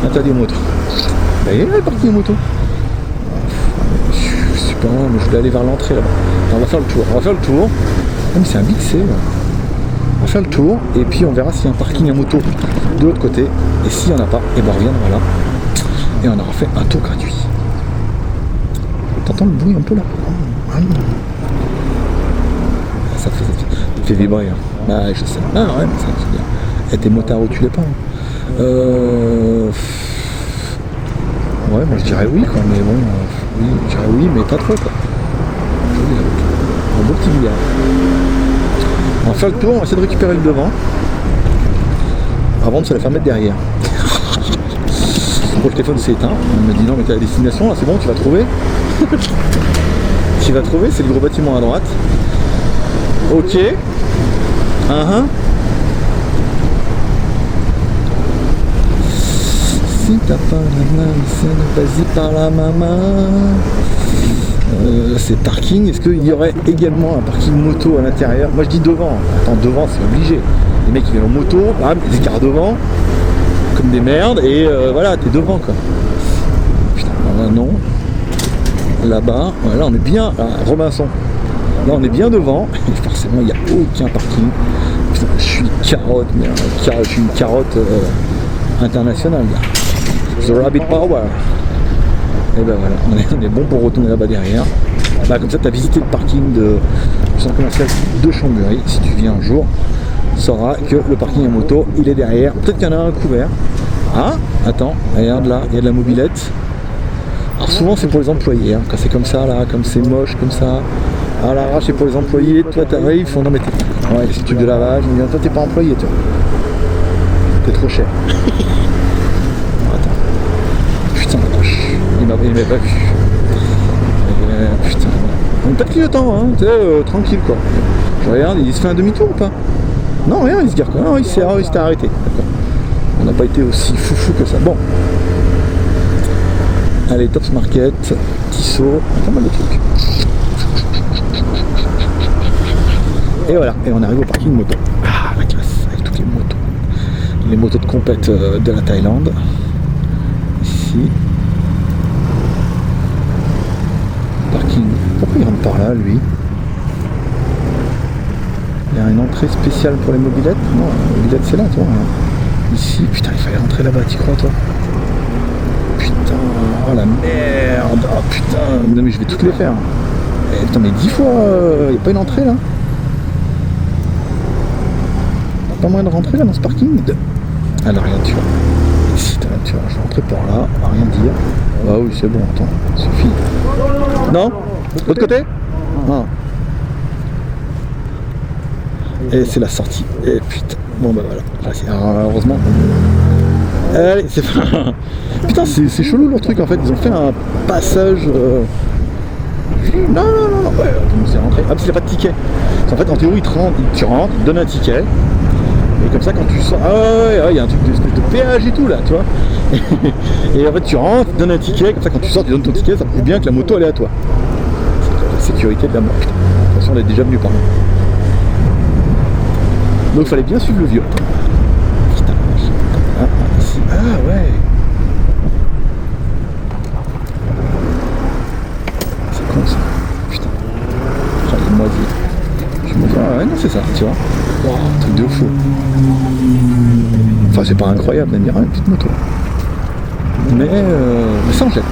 Interdit aux motos. Bah, il y a le parking en moto. Super, mais je voulais aller vers l'entrée là-bas. On va faire le tour. Ah, mais c'est un mixé là. On va faire le tour et puis on verra s'il y a un parking à moto de l'autre côté. Et s'il n'y en a pas, et ben on reviendra là. Et on aura fait un tour gratuit. T'entends le bruit un peu là? Ça fait vibrer. Hein. Ah je sais. Ah ouais, mais ça c'est bien. Et tes motards tu les pas. Hein. Ouais, moi je dirais oui quoi, mais bon, oui, je dirais oui, mais pas trop quoi. Un beau petit billard. On va faire le tour, on va essayer de récupérer le devant avant de se la faire mettre derrière. Bon, le téléphone s'est éteint, on me dit non mais t'es à la destination, là c'est bon, tu vas trouver. Tu vas trouver, c'est le gros bâtiment à droite. Ok. Si t'as pas la main, vas-y par la maman. C'est parking, est-ce qu'il y aurait également un parking moto à l'intérieur? Moi je dis devant, attends devant c'est obligé. Les mecs ils viennent en moto, bam, ils écartent devant, comme des merdes, et voilà, t'es devant quoi. Putain, là non. Là-bas, là on est bien à Robinson. Là on est bien devant, et forcément il n'y a aucun parking. Putain, je suis une carotte, mais je suis une carotte internationale là. The Rabbit Power. Et ben voilà, on est bon pour retourner là-bas derrière. Bah, comme ça tu as visité le parking du centre commercial de Chambéry. Si tu viens un jour, tu sauras que le parking à moto il est derrière. Peut-être qu'il y en a un couvert. Ah, attends, regarde là, il y a de la mobilette. Alors souvent c'est pour les employés, hein. Quand c'est comme ça là, comme c'est moche comme ça, à l'arrache c'est pour les employés, toi t'arrives, ils font non mais t'es... Ouais, c'est truc de lavage, mais toi t'es pas employé toi. T'es trop cher. Attends. Putain la vache, il m'a pas vu. Putain. On pas de clignotant, hein, tu sais, tranquille quoi. Je regarde, il se fait un demi-tour ou pas? Non rien, il se gare quoi. Non, il s'est arrêté. D'accord. On n'a pas été aussi foufou que ça. Bon. Allez, Tops Market, Tissot, pas mal de trucs. Et voilà, et on arrive au parking moto. Ah, la classe, avec toutes les motos. Les motos de compète de la Thaïlande. ici. Parking. Pourquoi il rentre par là, lui? Il y a une entrée spéciale pour les mobilettes? Non, la mobilette c'est là, toi. Ici, putain, il fallait rentrer là-bas, t'y crois, toi? Putain, oh la merde! Oh putain! Non, mais je vais toutes les faire. Eh, putain, mais 10 fois, il n'y a pas une entrée là? Pas moyen de rentrer là dans ce parking? Ah là, regarde, tu vois. Ici, tu vois, je vais rentrer par là, on va rien dire. Ah oui, c'est bon, attends, suffit. Non? De l'autre côté? Ah. Et c'est la sortie. Et putain. Bon bah voilà. Alors, heureusement. Allez, c'est pas. Putain, c'est chelou leur truc en fait. Ils ont fait un passage. Non. Ouais, c'est rentré. Ah, parce qu'il n'y a pas de ticket. En fait, en théorie, tu rentres, ils te donnent un ticket. Et comme ça, quand tu sors. Ah ouais, il y a un truc d'espèce de péage et tout là, tu vois. Et en fait, tu rentres, ils te donnent un ticket. Comme ça, quand tu sors, tu donnes ton ticket. Ça prouve bien que la moto elle est à toi. C'est la sécurité de la mort. Attention, elle est déjà venue par là. Donc il fallait bien suivre le vieux. Putain, ici. Ah ouais. C'est con ça. Putain. J'en ai moisi. Je me dis, ah ouais, non, c'est ça, tu vois. Wow, truc de fou. Enfin, c'est pas incroyable, même, il y a une petite moto. Mais ça en jette.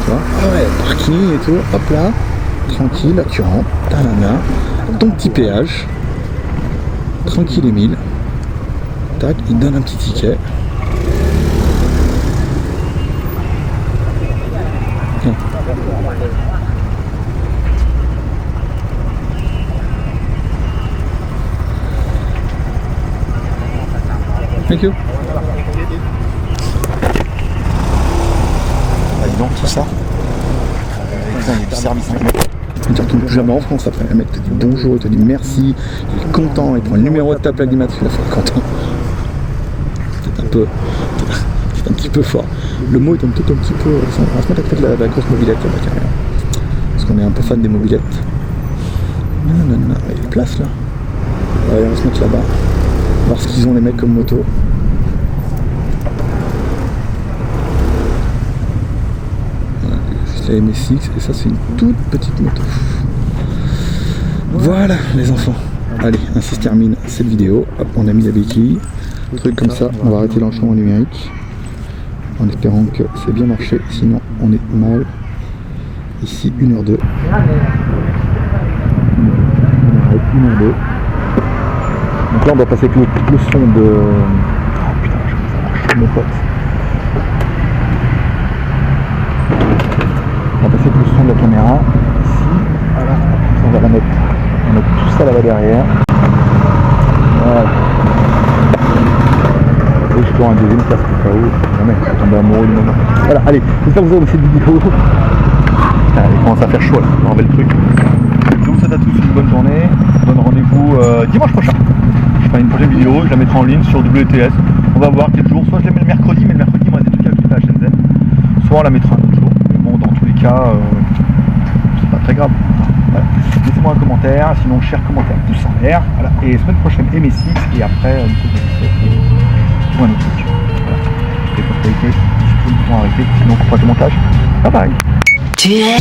Tu vois. Ah ouais, parking et tout. Hop là. Tranquille, là tu rentres. Tanana. Ton petit péage. Tranquille Emile. Tac, il donne un petit ticket. Tiens. Thank you. Ah, dis donc, tout ça. Il y a du service. Tu ne retournes plus jamais en France après. Le mec te dit bonjour, il te dit merci, il est content, il prend le numéro de ta plaque d'immatriculation, il est content. C'est un petit peu fort. Le mot est peut-être un petit peu. On va se mettre à côté de la grosse mobilette là-bas carrément. Parce qu'on est un peu fan des mobilettes. Non, il y a des places là. Ouais, on va se mettre là-bas. Voir ce qu'ils ont les mecs comme moto. La MSX et ça c'est une toute petite moto. Voilà les enfants. Allez, ainsi se termine cette vidéo. Hop, on a mis la béquille. Truc comme ça, on va arrêter l'enchaînement numérique. En espérant que c'est bien marché, sinon on est mal. Ici 1h02. On arrête 1h02. Donc là on doit passer avec le son de. Oh putain, je me pote. On va passer avec le son de la caméra. Ici, voilà, on va la mettre. On va mettre tout ça là-bas derrière. Voilà. Et je prends un deuxième casque au cas où. Jamais, je vais tomber amoureux du moment. Voilà, allez, j'espère que vous avez aimé cette vidéo. Il commence à faire chaud là, on va enlever le truc. Je vous souhaite à tous une bonne journée. Je vous donne rendez-vous dimanche prochain. Je ferai une prochaine vidéo, je la mettrai en ligne sur WTS. On va voir quel jour. Soit je la mets le mercredi, mais le mercredi, il y aura des trucs à faire à Shenzhen. Soit on la mettra un autre jour. Mais bon, dans tous les cas, c'est pas très grave. Voilà. Laissez-moi un commentaire, sinon cher commentaire, pouce en l'air. Voilà. Et semaine prochaine, MSX, et après, une petite ou un autre truc. Voilà. Et pour qualité, je peux le temps arrêter, sinon on fera le montage. Bye bye. Tu es